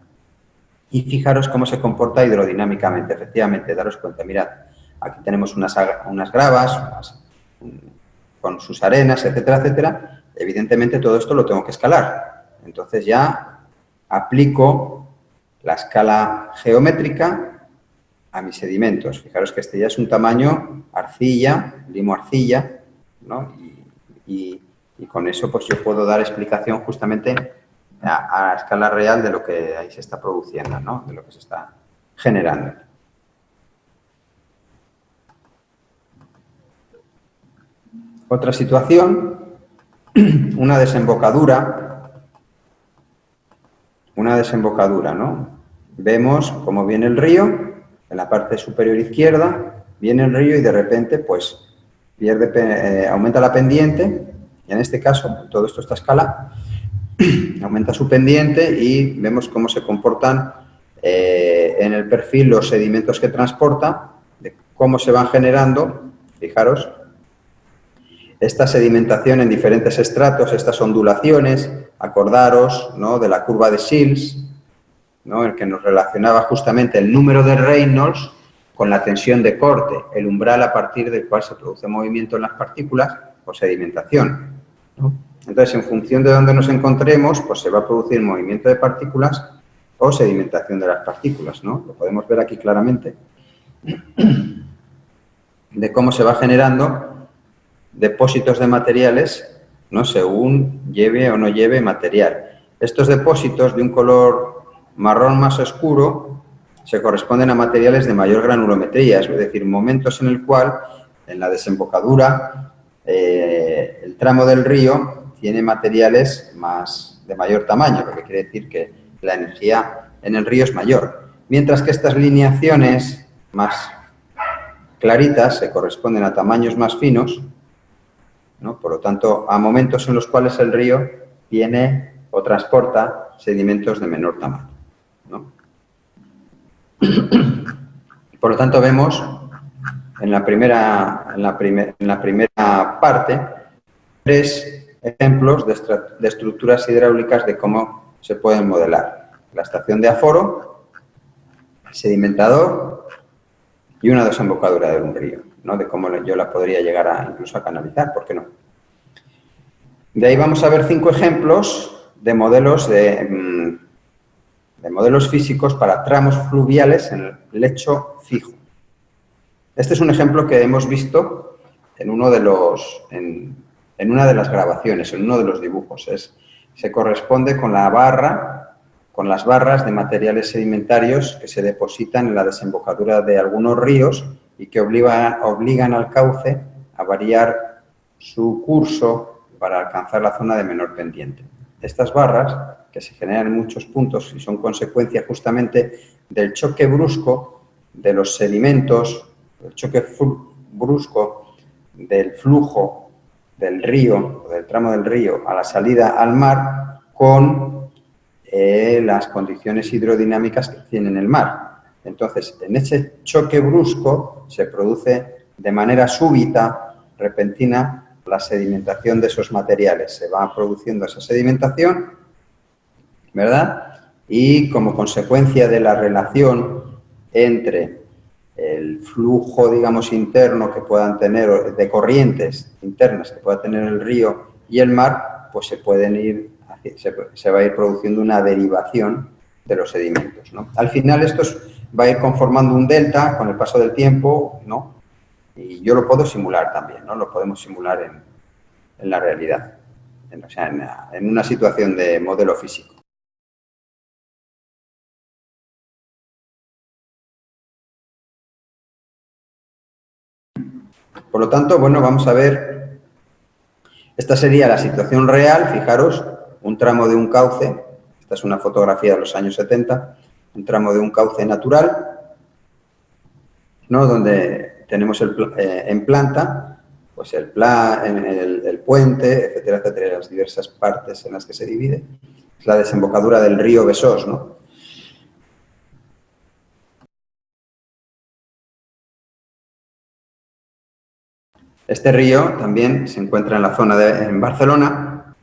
y fijaros cómo se comporta hidrodinámicamente. Efectivamente, daros cuenta, mirad, aquí tenemos unas gravas, con sus arenas, etcétera, etcétera. Evidentemente todo esto lo tengo que escalar. Entonces ya aplico la escala geométrica a mis sedimentos. Fijaros que este ya es un tamaño arcilla, limo arcilla, ¿no? Y con eso pues yo puedo dar explicación justamente a escala real de lo que ahí se está produciendo, ¿no? De lo que se está generando. Otra situación, una desembocadura, ¿no? Vemos cómo viene el río, en la parte superior izquierda, viene el río y de repente, pues, aumenta la pendiente, y en este caso, todo esto, esta escala, aumenta su pendiente y vemos cómo se comportan en el perfil los sedimentos que transporta, de cómo se van generando, fijaros, esta sedimentación en diferentes estratos, estas ondulaciones, acordaros, ¿no?, de la curva de Shields, ¿no?, el que nos relacionaba justamente el número de Reynolds con la tensión de corte, el umbral a partir del cual se produce movimiento en las partículas o sedimentación, ¿no? Entonces, en función de dónde nos encontremos, pues se va a producir movimiento de partículas o sedimentación de las partículas, ¿no? Lo podemos ver aquí claramente, de cómo se va generando depósitos de materiales, ¿no?, según lleve o no lleve material. Estos depósitos de un color marrón más oscuro se corresponden a materiales de mayor granulometría, es decir, momentos en el cual, en la desembocadura, el tramo del río tiene materiales de mayor tamaño, lo que quiere decir que la energía en el río es mayor. Mientras que estas lineaciones más claritas se corresponden a tamaños más finos, ¿no? Por lo tanto, a momentos en los cuales el río tiene o transporta sedimentos de menor tamaño, ¿no? Por lo tanto, vemos en la primera parte 3 ejemplos de estructuras hidráulicas de cómo se pueden modelar. La estación de aforo, el sedimentador y una desembocadura de un río, ¿no?, de cómo yo la podría llegar incluso a canalizar, ¿por qué no? De ahí vamos a ver 5 ejemplos de modelos modelos físicos para tramos fluviales en el lecho fijo. Este es un ejemplo que hemos visto en una de las grabaciones, en uno de los dibujos. Se corresponde con las barras de materiales sedimentarios que se depositan en la desembocadura de algunos ríos y que obligan al cauce a variar su curso para alcanzar la zona de menor pendiente. Estas barras, que se generan en muchos puntos y son consecuencia justamente del choque brusco de los sedimentos, el choque brusco del flujo del río o del tramo del río a la salida al mar con las condiciones hidrodinámicas que tiene el mar. Entonces, en ese choque brusco se produce de manera súbita, repentina, la sedimentación de esos materiales. Se va produciendo esa sedimentación, ¿verdad? Y como consecuencia de la relación entre el flujo, digamos, interno que puedan tener, de corrientes internas que pueda tener el río y el mar, pues se va a ir produciendo una derivación de los sedimentos, ¿no? Al final esto va a ir conformando un delta con el paso del tiempo, ¿no? Y yo lo puedo simular también, ¿no? Lo podemos simular en la realidad, o sea, en una situación de modelo físico. Por lo tanto, bueno, vamos a ver Esta sería la situación real, fijaros, un tramo de un cauce, esta es una fotografía de los años 70, un tramo de un cauce natural, ¿no? Donde tenemos en planta pues el puente, etcétera, etcétera, las diversas partes en las que se divide. Es la desembocadura del río Besós, ¿no? Este río también se encuentra en la zona en Barcelona.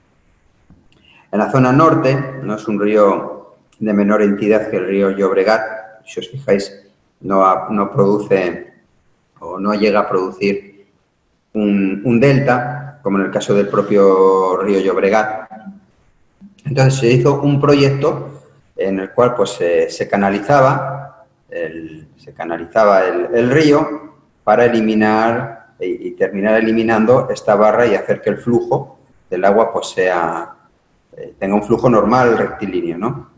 En la zona norte, no es un río de menor entidad que el río Llobregat. Si os fijáis, no produce o no llega a producir un delta, como en el caso del propio río Llobregat. Entonces se hizo un proyecto en el cual pues, se canalizaba el río para eliminar y terminar eliminando esta barra y hacer que el flujo del agua pues, tenga un flujo normal, rectilíneo, ¿no?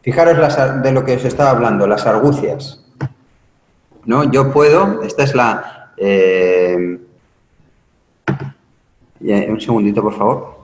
Fijaros de lo que os estaba hablando, las argucias, ¿no? Yo puedo, esta es la... un segundito, por favor.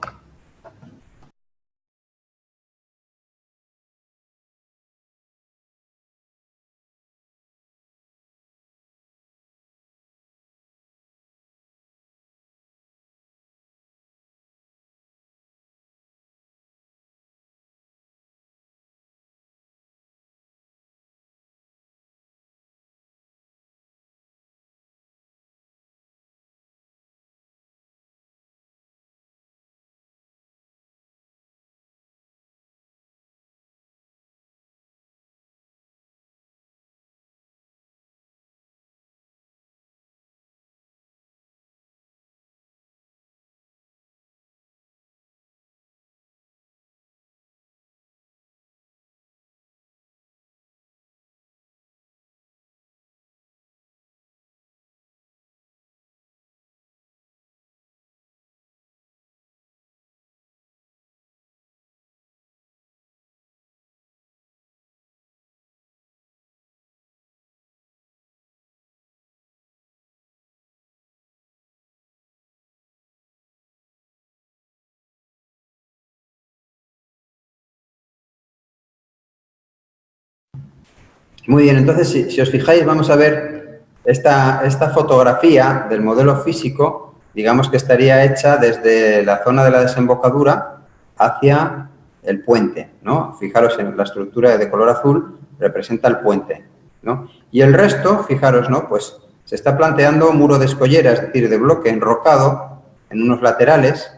Muy bien, entonces, si os fijáis, vamos a ver esta fotografía del modelo físico, digamos que estaría hecha desde la zona de la desembocadura hacia el puente, ¿no? Fijaros en la estructura de color azul, representa el puente, ¿no? Y el resto, fijaros, ¿no? Pues se está planteando un muro de escollera, es decir, de bloque enrocado en unos laterales,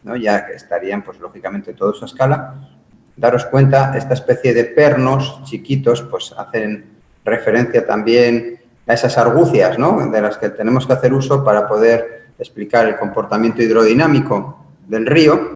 ¿no? Ya que estarían, pues, lógicamente, todos a escala. Daros cuenta, esta especie de pernos chiquitos pues hacen referencia también a esas argucias, ¿no? De las que tenemos que hacer uso para poder explicar el comportamiento hidrodinámico del río.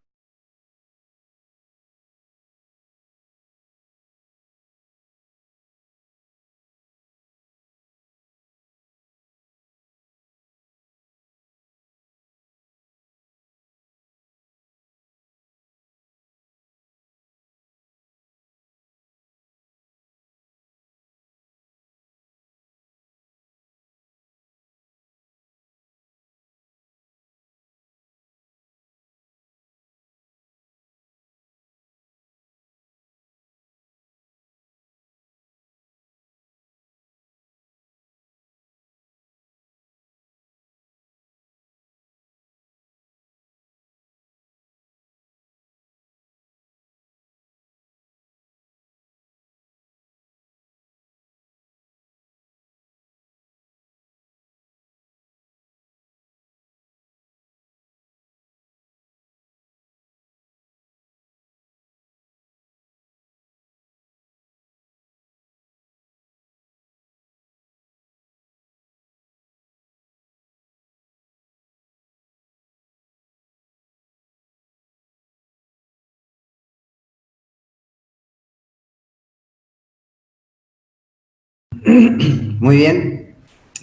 Muy bien,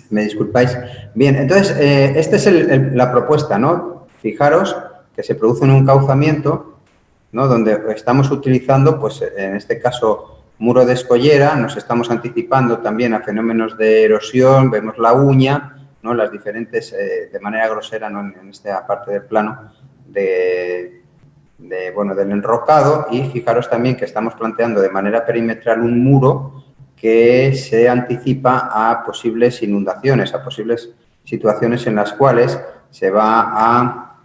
me disculpáis. Bien, entonces, esta es la propuesta, ¿no? Fijaros que se produce un encauzamiento, ¿no? Donde estamos utilizando, pues, en este caso, muro de escollera, nos estamos anticipando también a fenómenos de erosión, vemos la uña, ¿no? Las diferentes, de manera grosera, ¿no? En esta parte del plano, bueno, del enrocado, y fijaros también que estamos planteando de manera perimetral un muro que se anticipa a posibles inundaciones, a posibles situaciones en las cuales se va a,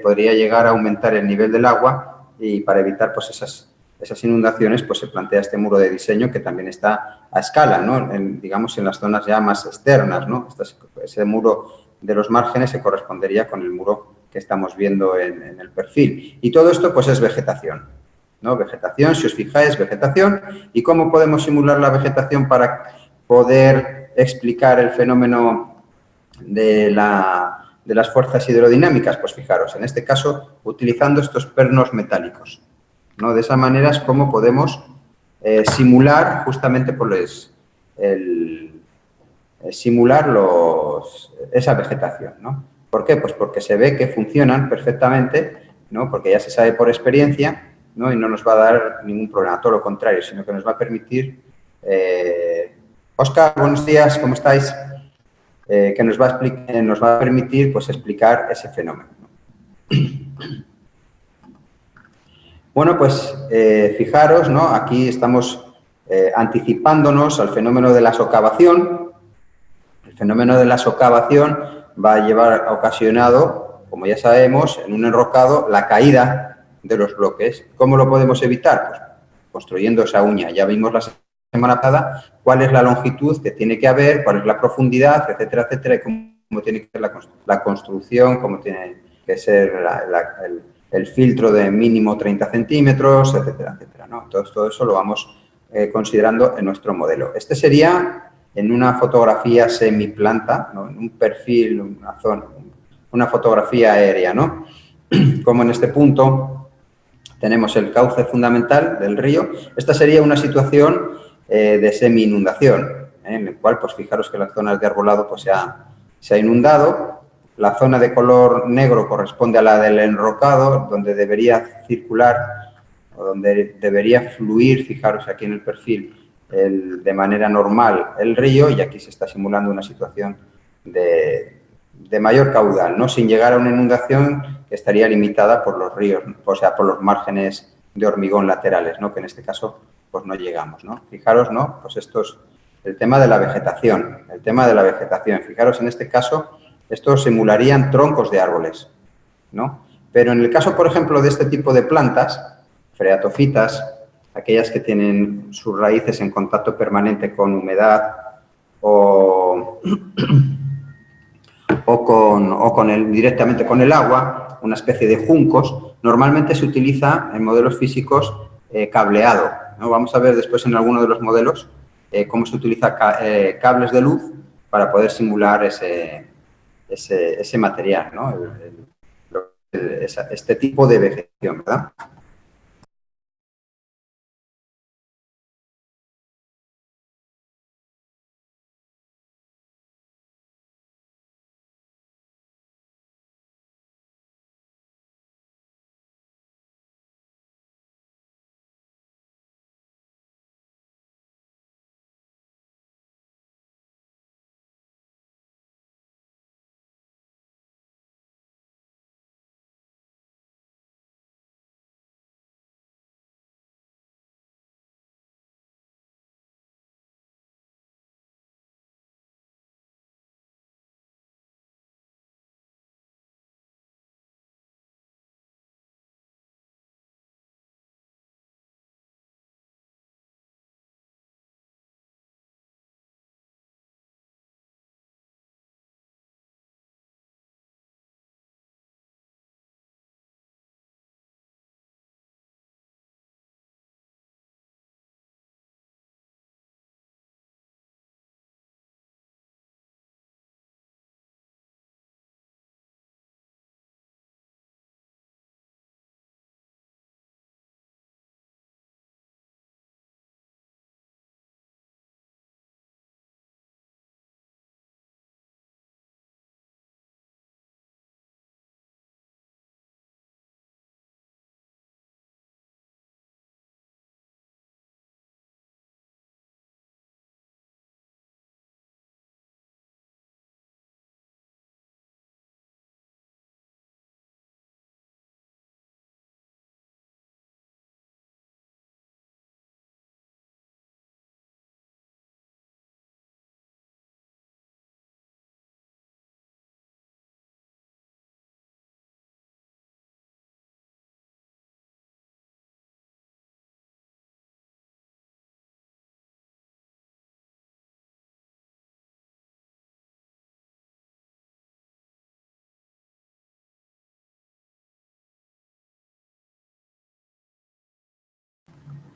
podría llegar a aumentar el nivel del agua, y para evitar pues esas inundaciones pues se plantea este muro de diseño que también está a escala, ¿no? Digamos en las zonas ya más externas, ¿no? Ese muro de los márgenes se correspondería con el muro que estamos viendo en el perfil. Y todo esto pues es vegetación, ¿no? Vegetación, si os fijáis, vegetación. ¿Y cómo podemos simular la vegetación para poder explicar el fenómeno de las fuerzas hidrodinámicas? Pues fijaros, en este caso, utilizando estos pernos metálicos, ¿no? De esa manera es como podemos simular justamente pues, simular esa vegetación, ¿no? ¿Por qué? Pues porque se ve que funcionan perfectamente, ¿no? Porque ya se sabe por experiencia, ¿no? Y no nos va a dar ningún problema, todo lo contrario, sino que nos va a permitir... Óscar, buenos días, ¿cómo estáis? Que nos va a permitir pues, explicar ese fenómeno. Bueno, pues fijaros, ¿no? Aquí estamos anticipándonos al fenómeno de la socavación. El fenómeno de la socavación va a llevar ocasionado, como ya sabemos, en un enrocado, la caída de los bloques. ¿Cómo lo podemos evitar? Pues construyendo esa uña. Ya vimos la semana pasada cuál es la longitud que tiene que haber, cuál es la profundidad, etcétera, etcétera, y cómo tiene que ser la construcción, cómo tiene que ser el filtro de mínimo 30 centímetros, etcétera, etcétera, ¿no? Entonces, todo eso lo vamos considerando en nuestro modelo. Este sería en una fotografía semiplanta, ¿no? En un perfil, una zona, una fotografía aérea, ¿no? Como en este punto tenemos el cauce fundamental del río. Esta sería una situación de semi-inundación, en el cual, pues fijaros que las zonas de arbolado pues, se ha inundado. La zona de color negro corresponde a la del enrocado, donde debería circular o donde debería fluir, fijaros aquí en el perfil, de manera normal el río, y aquí se está simulando una situación de mayor caudal, ¿no? Sin llegar a una inundación que estaría limitada por los ríos, o sea, por los márgenes de hormigón laterales, ¿no? Que en este caso pues no llegamos, ¿no? Fijaros, ¿no? Pues esto es el tema de la vegetación, Fijaros, en este caso, estos simularían troncos de árboles, ¿no? Pero en el caso, por ejemplo, de este tipo de plantas, freatofitas, aquellas que tienen sus raíces en contacto permanente con humedad o directamente con el agua, una especie de juncos, normalmente se utiliza en modelos físicos cableado, ¿no? Vamos a ver después en alguno de los modelos cómo se utiliza cables de luz para poder simular ese material, ¿no? Este tipo de vegetación, ¿verdad?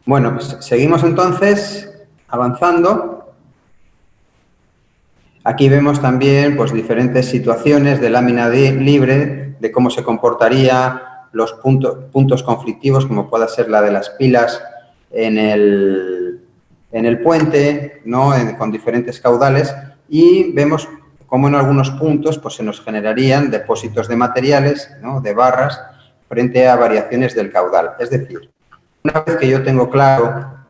Bueno, pues seguimos entonces avanzando. Aquí vemos también pues, diferentes situaciones de lámina libre, de cómo se comportaría los puntos conflictivos, como pueda ser la de las pilas en el puente, ¿no? Con diferentes caudales, y vemos cómo en algunos puntos pues, se nos generarían depósitos de materiales, ¿no? De barras, frente a variaciones del caudal. Es decir, una vez que yo tengo claro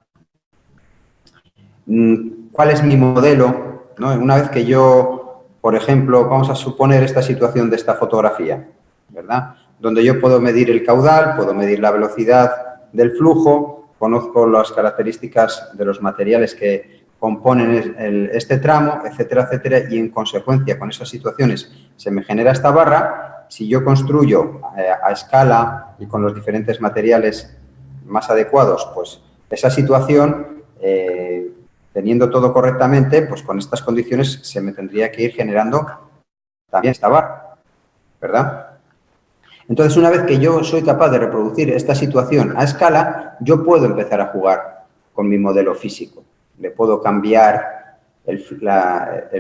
cuál es mi modelo, ¿no? Una vez que yo, por ejemplo, vamos a suponer esta situación de esta fotografía, ¿verdad? Donde yo puedo medir el caudal, puedo medir la velocidad del flujo, conozco las características de los materiales que componen este tramo, etcétera, etcétera, y en consecuencia con esas situaciones se me genera esta barra. Si yo construyo a escala y con los diferentes materiales más adecuados, pues esa situación, teniendo todo correctamente, pues con estas condiciones se me tendría que ir generando también esta barra, ¿verdad? Entonces, una vez que yo soy capaz de reproducir esta situación a escala, yo puedo empezar a jugar con mi modelo físico. Le puedo cambiar el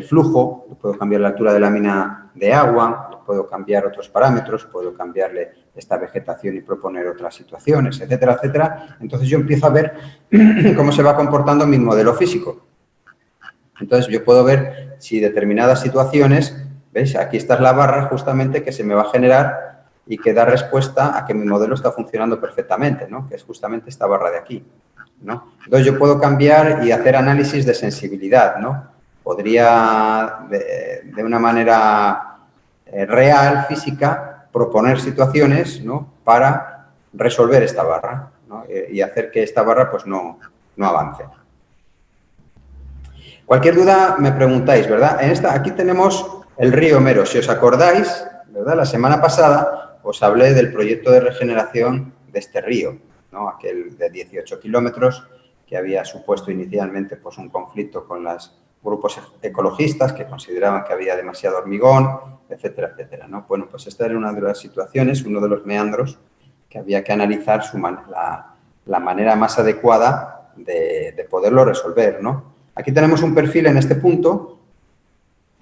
flujo, le puedo cambiar la altura de lámina de agua, le puedo cambiar otros parámetros, puedo cambiarle esta vegetación y proponer otras situaciones, etcétera, etcétera. Entonces, yo empiezo a ver cómo se va comportando mi modelo físico. Entonces, yo puedo ver si determinadas situaciones, ¿veis? Aquí está la barra justamente que se me va a generar y que da respuesta a que mi modelo está funcionando perfectamente, ¿no? Que es justamente esta barra de aquí, ¿no? Entonces, yo puedo cambiar y hacer análisis de sensibilidad, ¿no? Podría, de una manera real, física, proponer situaciones, ¿no? Para resolver esta barra, ¿no? Y hacer que esta barra, pues, no avance. Cualquier duda me preguntáis, ¿verdad? Aquí tenemos el río Mero. Si os acordáis, ¿verdad? La semana pasada os hablé del proyecto de regeneración de este río, ¿no? Aquel de 18 kilómetros que había supuesto inicialmente pues, un conflicto con los grupos ecologistas que consideraban que había demasiado hormigón, etcétera, etcétera, ¿no? Bueno, pues esta era una de las situaciones, uno de los meandros que había que analizar la manera más adecuada de poderlo resolver, ¿no? Aquí tenemos un perfil en este punto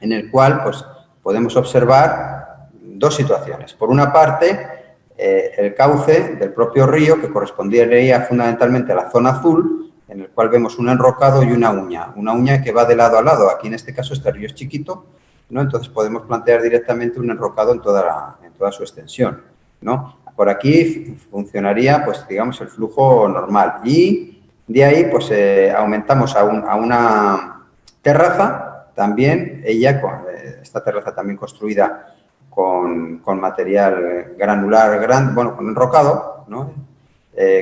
en el cual pues, podemos observar dos situaciones. Por una parte, el cauce del propio río, que correspondería fundamentalmente a la zona azul, en el cual vemos un enrocado y una uña que va de lado a lado. Aquí en este caso este río es chiquito, ¿no? Entonces podemos plantear directamente un enrocado en toda su extensión, ¿no? Por aquí funcionaría, pues digamos, el flujo normal y de ahí pues aumentamos a una terraza, también esta terraza también construida con material granular bueno, con enrocado, ¿no?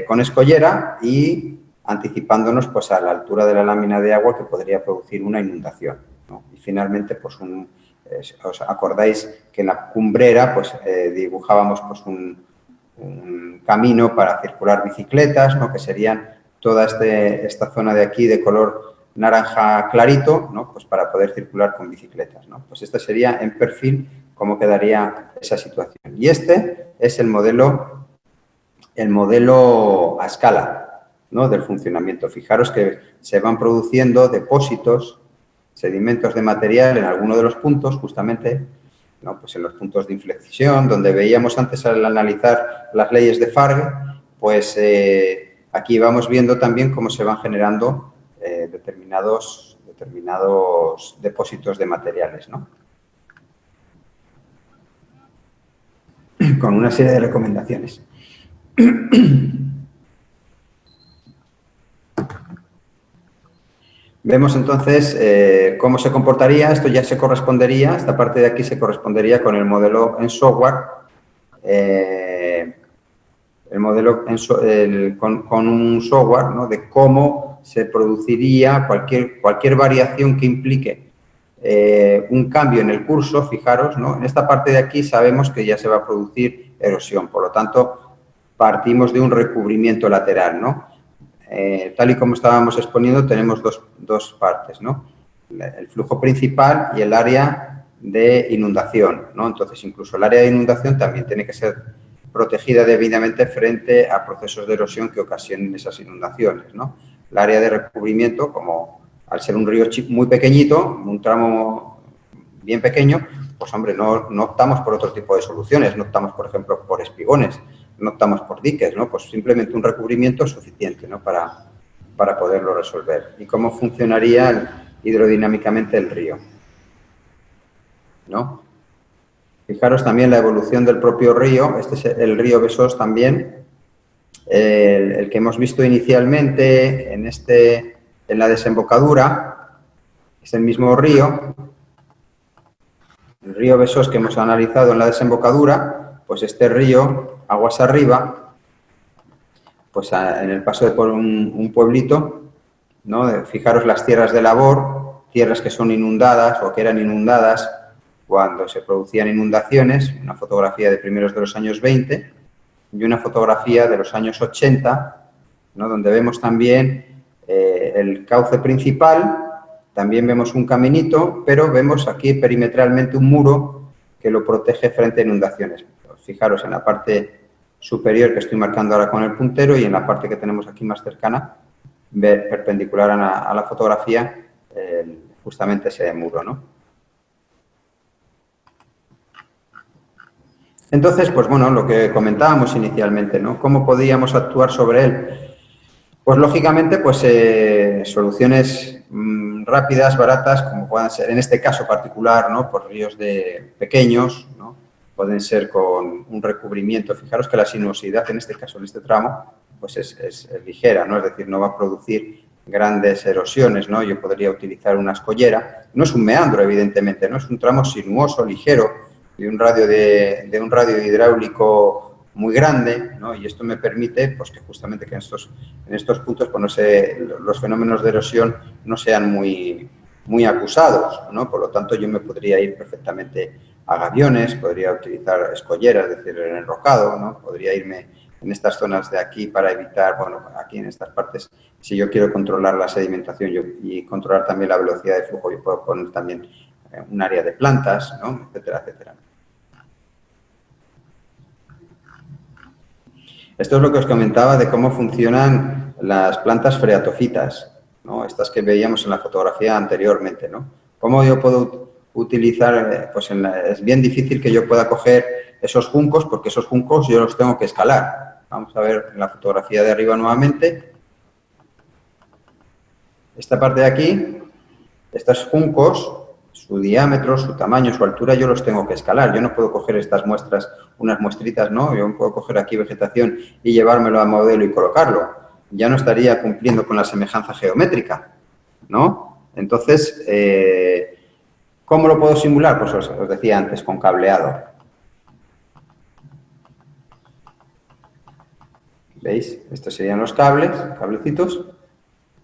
Con escollera y anticipándonos pues a la altura de la lámina de agua que podría producir una inundación, ¿no? Y finalmente pues os acordáis que en la cumbrera pues dibujábamos pues un camino para circular bicicletas, ¿no? Que serían toda esta zona de aquí de color naranja clarito, ¿no? Pues para poder circular con bicicletas, ¿no? Pues este sería en perfil cómo quedaría esa situación. Y este es el modelo a escala, ¿no? Del funcionamiento. Fijaros que se van produciendo depósitos, sedimentos de material en alguno de los puntos, justamente, ¿no? Pues en los puntos de inflexión, donde veíamos antes al analizar las leyes de Farge, pues aquí vamos viendo también cómo se van generando determinados depósitos de materiales, ¿no? Con una serie de recomendaciones. Vemos entonces cómo se comportaría, esto ya se correspondería, esta parte de aquí se correspondería con el modelo en software, el modelo con un software, ¿no? De cómo se produciría cualquier variación que implique un cambio en el curso. Fijaros, ¿no? En esta parte de aquí sabemos que ya se va a producir erosión, por lo tanto, partimos de un recubrimiento lateral, ¿no? Tal y como estábamos exponiendo, tenemos dos partes, ¿no? El flujo principal y el área de inundación, ¿no? Entonces, incluso el área de inundación también tiene que ser protegida debidamente frente a procesos de erosión que ocasionen esas inundaciones, ¿no? El área de recubrimiento, como al ser un río muy pequeñito, un tramo bien pequeño, pues hombre, no optamos por otro tipo de soluciones, no optamos, por ejemplo, por espigones, no optamos por diques, ¿no? Pues simplemente un recubrimiento es suficiente, ¿no? Para poderlo resolver. ¿Y cómo funcionaría hidrodinámicamente el río? ¿No? Fijaros también la evolución del propio río, este es el río Besós también, el que hemos visto inicialmente en la desembocadura, es el mismo río, el río Besós que hemos analizado en la desembocadura, pues este río, aguas arriba, pues en el paso por un pueblito, ¿no? Fijaros las tierras de labor, tierras que son inundadas o que eran inundadas cuando se producían inundaciones, una fotografía de primeros de los años 20 y una fotografía de los años 80, ¿no? Donde vemos también el cauce principal, también vemos un caminito, pero vemos aquí perimetralmente un muro que lo protege frente a inundaciones. Fijaros en la parte superior que estoy marcando ahora con el puntero y en la parte que tenemos aquí más cercana, ver perpendicular a la fotografía justamente ese muro, ¿no? Entonces, pues bueno, lo que comentábamos inicialmente, ¿no? ¿Cómo podíamos actuar sobre él? Pues lógicamente, pues soluciones rápidas, baratas, como puedan ser, en este caso particular, ¿no? Por ríos pequeños, ¿no? Pueden ser con un recubrimiento. Fijaros que la sinuosidad, en este caso, en este tramo, pues es ligera, ¿no? Es decir, no va a producir grandes erosiones, ¿no? Yo podría utilizar una escollera. No es un meandro, evidentemente, ¿no? Es un tramo sinuoso, ligero, de un radio hidráulico muy grande, ¿no? Y esto me permite, pues, que justamente que en estos puntos, pues, los fenómenos de erosión no sean muy acusados, ¿no? Por lo tanto, yo me podría ir perfectamente a gaviones, podría utilizar escolleras, es decir, el enrocado, ¿no? Podría irme en estas zonas de aquí para evitar, bueno, aquí en estas partes, si yo quiero controlar la sedimentación y controlar también la velocidad de flujo, yo puedo poner también un área de plantas, ¿no? Etcétera, etcétera. Esto es lo que os comentaba de cómo funcionan las plantas freatofitas, ¿no? Estas que veíamos en la fotografía anteriormente, ¿no? ¿Cómo yo puedo utilizar? Pues es bien difícil que yo pueda coger esos juncos, porque esos juncos yo los tengo que escalar. Vamos a ver en la fotografía de arriba nuevamente. Esta parte de aquí, estos juncos, su diámetro, su tamaño, su altura, yo los tengo que escalar. Yo no puedo coger estas muestras, unas muestritas, ¿no? Yo puedo coger aquí vegetación y llevármelo a modelo y colocarlo. Ya no estaría cumpliendo con la semejanza geométrica, ¿no? Entonces, ¿cómo lo puedo simular? Pues os decía antes, con cableado. ¿Veis? Estos serían los cablecitos,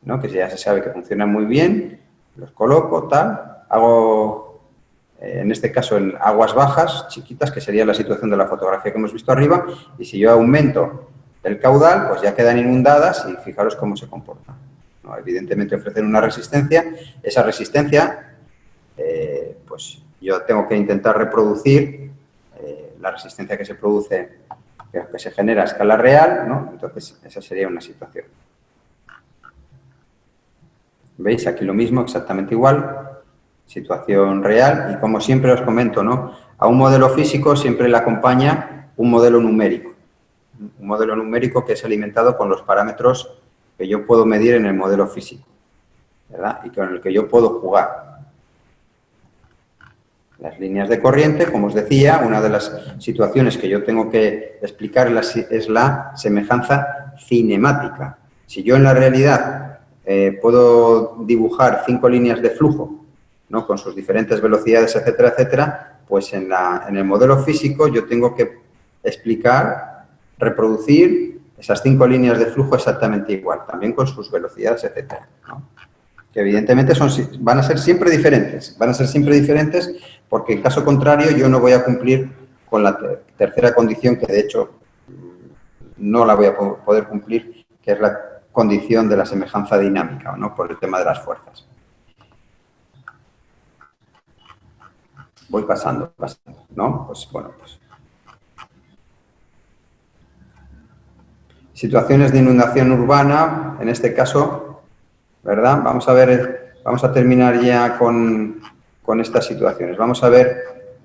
¿no? Que ya se sabe que funcionan muy bien. Los coloco, tal. Hago, en este caso, en aguas bajas, chiquitas, que sería la situación de la fotografía que hemos visto arriba. Y si yo aumento el caudal, pues ya quedan inundadas y fijaros cómo se comportan, ¿no? Evidentemente ofrecen una resistencia. Esa resistencia, pues yo tengo que intentar reproducir la resistencia que se produce, que se genera a escala real, ¿no? Entonces, esa sería una situación. ¿Veis? Aquí lo mismo, exactamente igual, situación real y como siempre os comento, ¿no? A un modelo físico siempre le acompaña un modelo numérico que es alimentado con los parámetros que yo puedo medir en el modelo físico, ¿verdad? Y con el que yo puedo jugar. Las líneas de corriente, como os decía, una de las situaciones que yo tengo que explicar es la semejanza cinemática. Si yo en la realidad puedo dibujar 5 líneas de flujo, ¿no? Con sus diferentes velocidades, etcétera, etcétera, pues en el modelo físico yo tengo que explicar, reproducir esas 5 líneas de flujo exactamente igual, también con sus velocidades, etcétera, ¿no? Que evidentemente van a ser siempre diferentes, porque en caso contrario yo no voy a cumplir con la tercera condición, que de hecho no la voy a poder cumplir, que es la condición de la semejanza dinámica, ¿no? Por el tema de las fuerzas. Voy pasando, ¿no? Pues bueno, pues situaciones de inundación urbana, en este caso, ¿verdad? Vamos a terminar ya con estas situaciones. Vamos a ver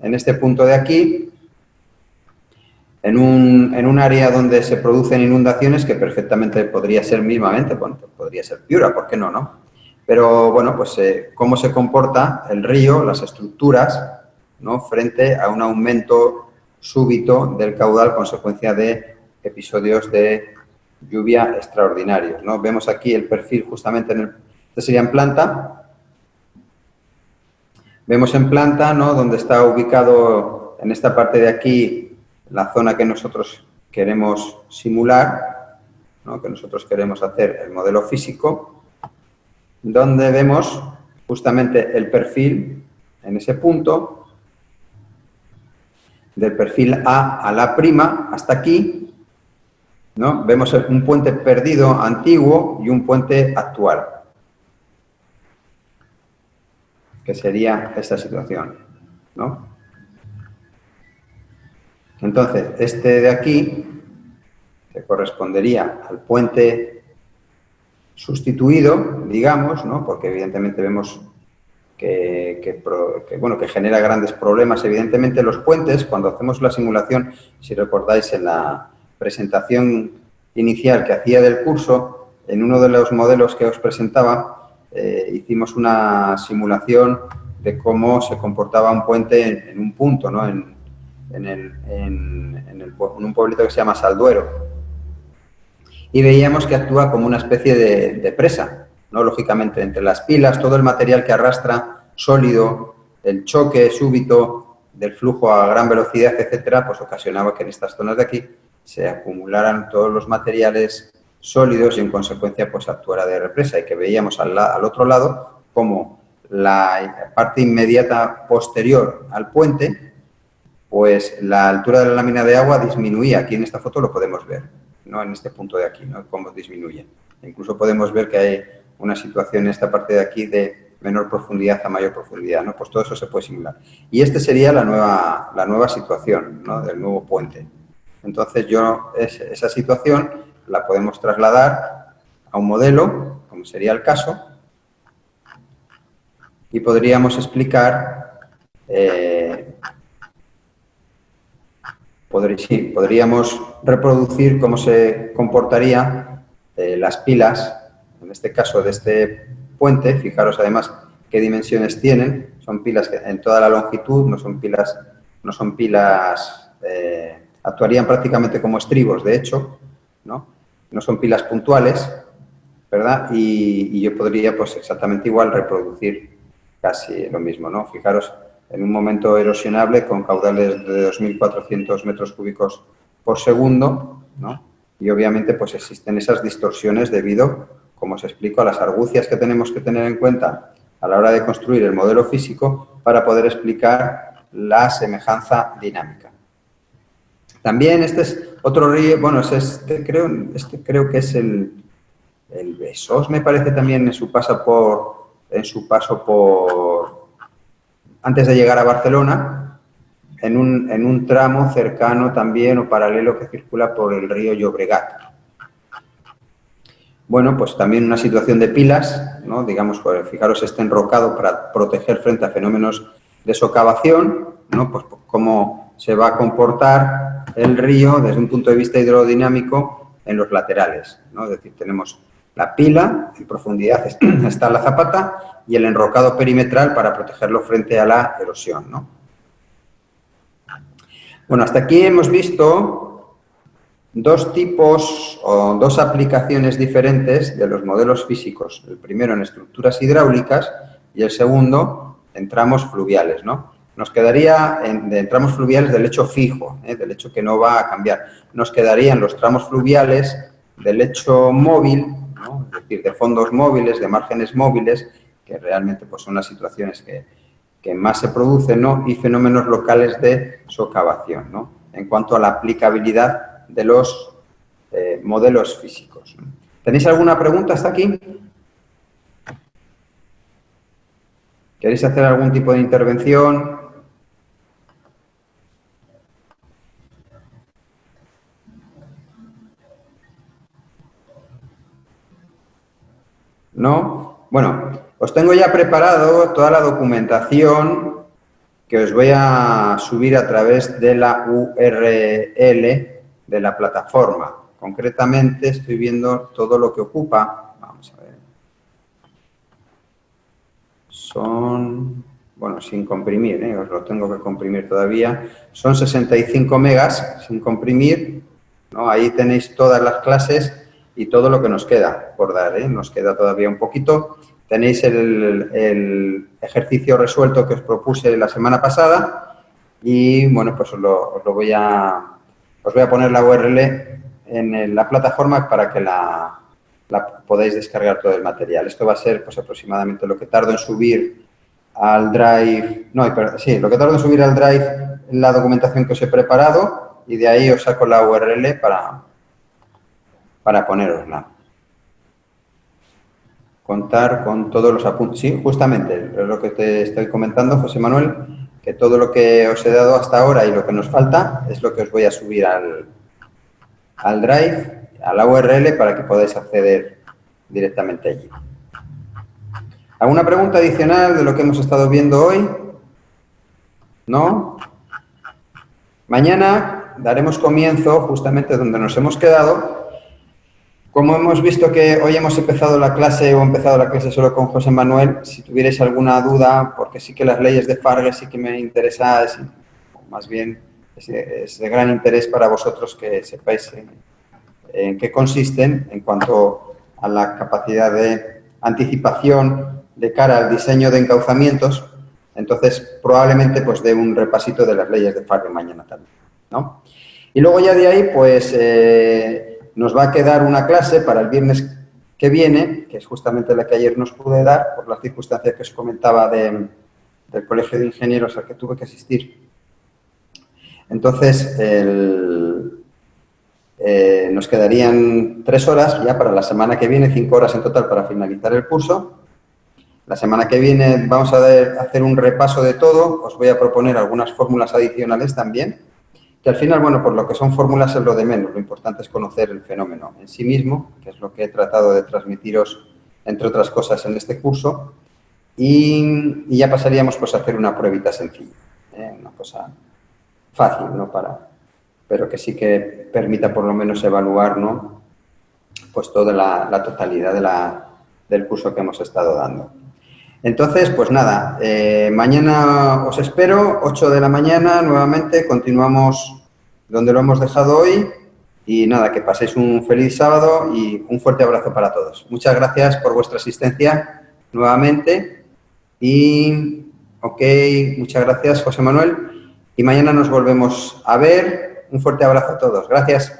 en este punto de aquí, en un área donde se producen inundaciones que perfectamente podría ser mismamente, bueno, podría ser Piura, ¿por qué no, no? Pero, bueno, pues cómo se comporta el río, las estructuras, ¿no?, frente a un aumento súbito del caudal consecuencia de episodios de lluvia extraordinarios, ¿no? Vemos aquí el perfil justamente este sería en planta. Vemos en planta, ¿no?, donde está ubicado en esta parte de aquí la zona que nosotros queremos simular, ¿no?, que nosotros queremos hacer el modelo físico, donde vemos justamente el perfil en ese punto, del perfil A a la prima hasta aquí, ¿no? Vemos un puente perdido antiguo y un puente actual, que sería esta situación, ¿no? Entonces, este de aquí, que correspondería al puente sustituido, digamos, ¿no?, porque evidentemente vemos que genera grandes problemas. Evidentemente, los puentes, cuando hacemos la simulación, si recordáis en la presentación inicial que hacía del curso, en uno de los modelos que os presentaba, hicimos una simulación de cómo se comportaba un puente en un punto, ¿no?, en un pueblito que se llama Salduero. Y veíamos que actúa como una especie de presa, ¿no? Lógicamente, entre las pilas, todo el material que arrastra sólido, el choque súbito del flujo a gran velocidad, etcétera, pues ocasionaba que en estas zonas de aquí se acumularan todos los materiales sólidos y, en consecuencia, pues actuara de represa, y que veíamos al otro lado como la parte inmediata posterior al puente, pues la altura de la lámina de agua disminuía. Aquí en esta foto lo podemos ver, ¿no?, en este punto de aquí, ¿no?, cómo disminuye. Incluso podemos ver que hay una situación en esta parte de aquí de menor profundidad a mayor profundidad, ¿no? Pues todo eso se puede simular. Y esta sería la nueva situación, ¿no?, del nuevo puente. Entonces, esa situación la podemos trasladar a un modelo, como sería el caso, y podríamos explicar... podríamos reproducir cómo se comportaría las pilas, en este caso de este puente. Fijaros además qué dimensiones tienen. Son pilas que en toda la longitud, no son pilas, actuarían prácticamente como estribos, de hecho, ¿no? No son pilas puntuales, ¿verdad? Y yo podría, pues exactamente igual, reproducir casi lo mismo, ¿no? Fijaros, en un momento erosionable con caudales de 2.400 metros cúbicos por segundo, ¿no? Y obviamente pues existen esas distorsiones debido, como os explico, a las argucias que tenemos que tener en cuenta a la hora de construir el modelo físico para poder explicar la semejanza dinámica. También este es otro río, bueno, este creo que es el Besós, me parece, también en su paso por antes de llegar a Barcelona, en un tramo cercano también o paralelo que circula por el río Llobregat. Bueno, pues también una situación de pilas, ¿no? Digamos, pues, fijaros, este enrocado para proteger frente a fenómenos de socavación, ¿no? Pues cómo se va a comportar el río desde un punto de vista hidrodinámico en los laterales, ¿no? Es decir, tenemos la pila, en profundidad está la zapata, y el enrocado perimetral para protegerlo frente a la erosión, ¿no? Bueno, hasta aquí hemos visto dos tipos o dos aplicaciones diferentes de los modelos físicos. El primero en estructuras hidráulicas y el segundo en tramos fluviales, ¿no? Nos quedaría en tramos fluviales de lecho fijo, del lecho que no va a cambiar. Nos quedarían los tramos fluviales de lecho móvil, ¿no? Es decir, de fondos móviles, de márgenes móviles, que realmente pues, son las situaciones que más se producen, ¿no? Y fenómenos locales de socavación, ¿no? En cuanto a la aplicabilidad de los modelos físicos. ¿Tenéis alguna pregunta hasta aquí? ¿Queréis hacer algún tipo de intervención? ¿No? Bueno, os tengo ya preparado toda la documentación que os voy a subir a través de la URL de la plataforma. Concretamente estoy viendo todo lo que ocupa. Vamos a ver. Son, bueno, sin comprimir, os lo tengo que comprimir todavía. Son 65 megas sin comprimir, ¿no? Ahí tenéis todas las clases y todo lo que nos queda por dar, Nos queda todavía un poquito. Tenéis el ejercicio resuelto que os propuse la semana pasada y, bueno, pues os voy a poner la URL en la plataforma para que la podáis descargar todo el material. Esto va a ser, pues, aproximadamente lo que tardo en subir al Drive, lo que tardo en subir al Drive la documentación que os he preparado y de ahí os saco la URL para ponerosla. Contar con todos los apuntes. Sí, justamente, es lo que te estoy comentando, José Manuel, que todo lo que os he dado hasta ahora y lo que nos falta es lo que os voy a subir al Drive, a la URL, para que podáis acceder directamente allí. ¿Alguna pregunta adicional de lo que hemos estado viendo hoy? ¿No? Mañana daremos comienzo justamente donde nos hemos quedado. Como hemos visto que hoy hemos empezado la clase solo con José Manuel, si tuvierais alguna duda, porque sí que las leyes de Fargue sí que me interesa, más bien es de gran interés para vosotros que sepáis en qué consisten en cuanto a la capacidad de anticipación de cara al diseño de encauzamientos. Entonces, probablemente pues dé un repasito de las leyes de Fargue mañana también, ¿no? Y luego ya de ahí, pues, nos va a quedar una clase para el viernes que viene, que es justamente la que ayer nos pude dar, por las circunstancias que os comentaba del Colegio de Ingenieros al que tuve que asistir. Entonces, nos quedarían 3 horas ya para la semana que viene, 5 horas en total para finalizar el curso. La semana que viene vamos a hacer un repaso de todo. Os voy a proponer algunas fórmulas adicionales también, que al final, bueno, por lo que son fórmulas es lo de menos. Lo importante es conocer el fenómeno en sí mismo, que es lo que he tratado de transmitiros, entre otras cosas, en este curso. Y ya pasaríamos pues a hacer una pruebita sencilla, una cosa fácil, ¿no? Pero que sí que permita por lo menos evaluar, ¿no? Pues toda la totalidad del curso que hemos estado dando. Entonces, pues nada, mañana os espero, 8 de la mañana, nuevamente, continuamos donde lo hemos dejado hoy y nada, que paséis un feliz sábado y un fuerte abrazo para todos. Muchas gracias por vuestra asistencia nuevamente y, muchas gracias, José Manuel, y mañana nos volvemos a ver. Un fuerte abrazo a todos. Gracias.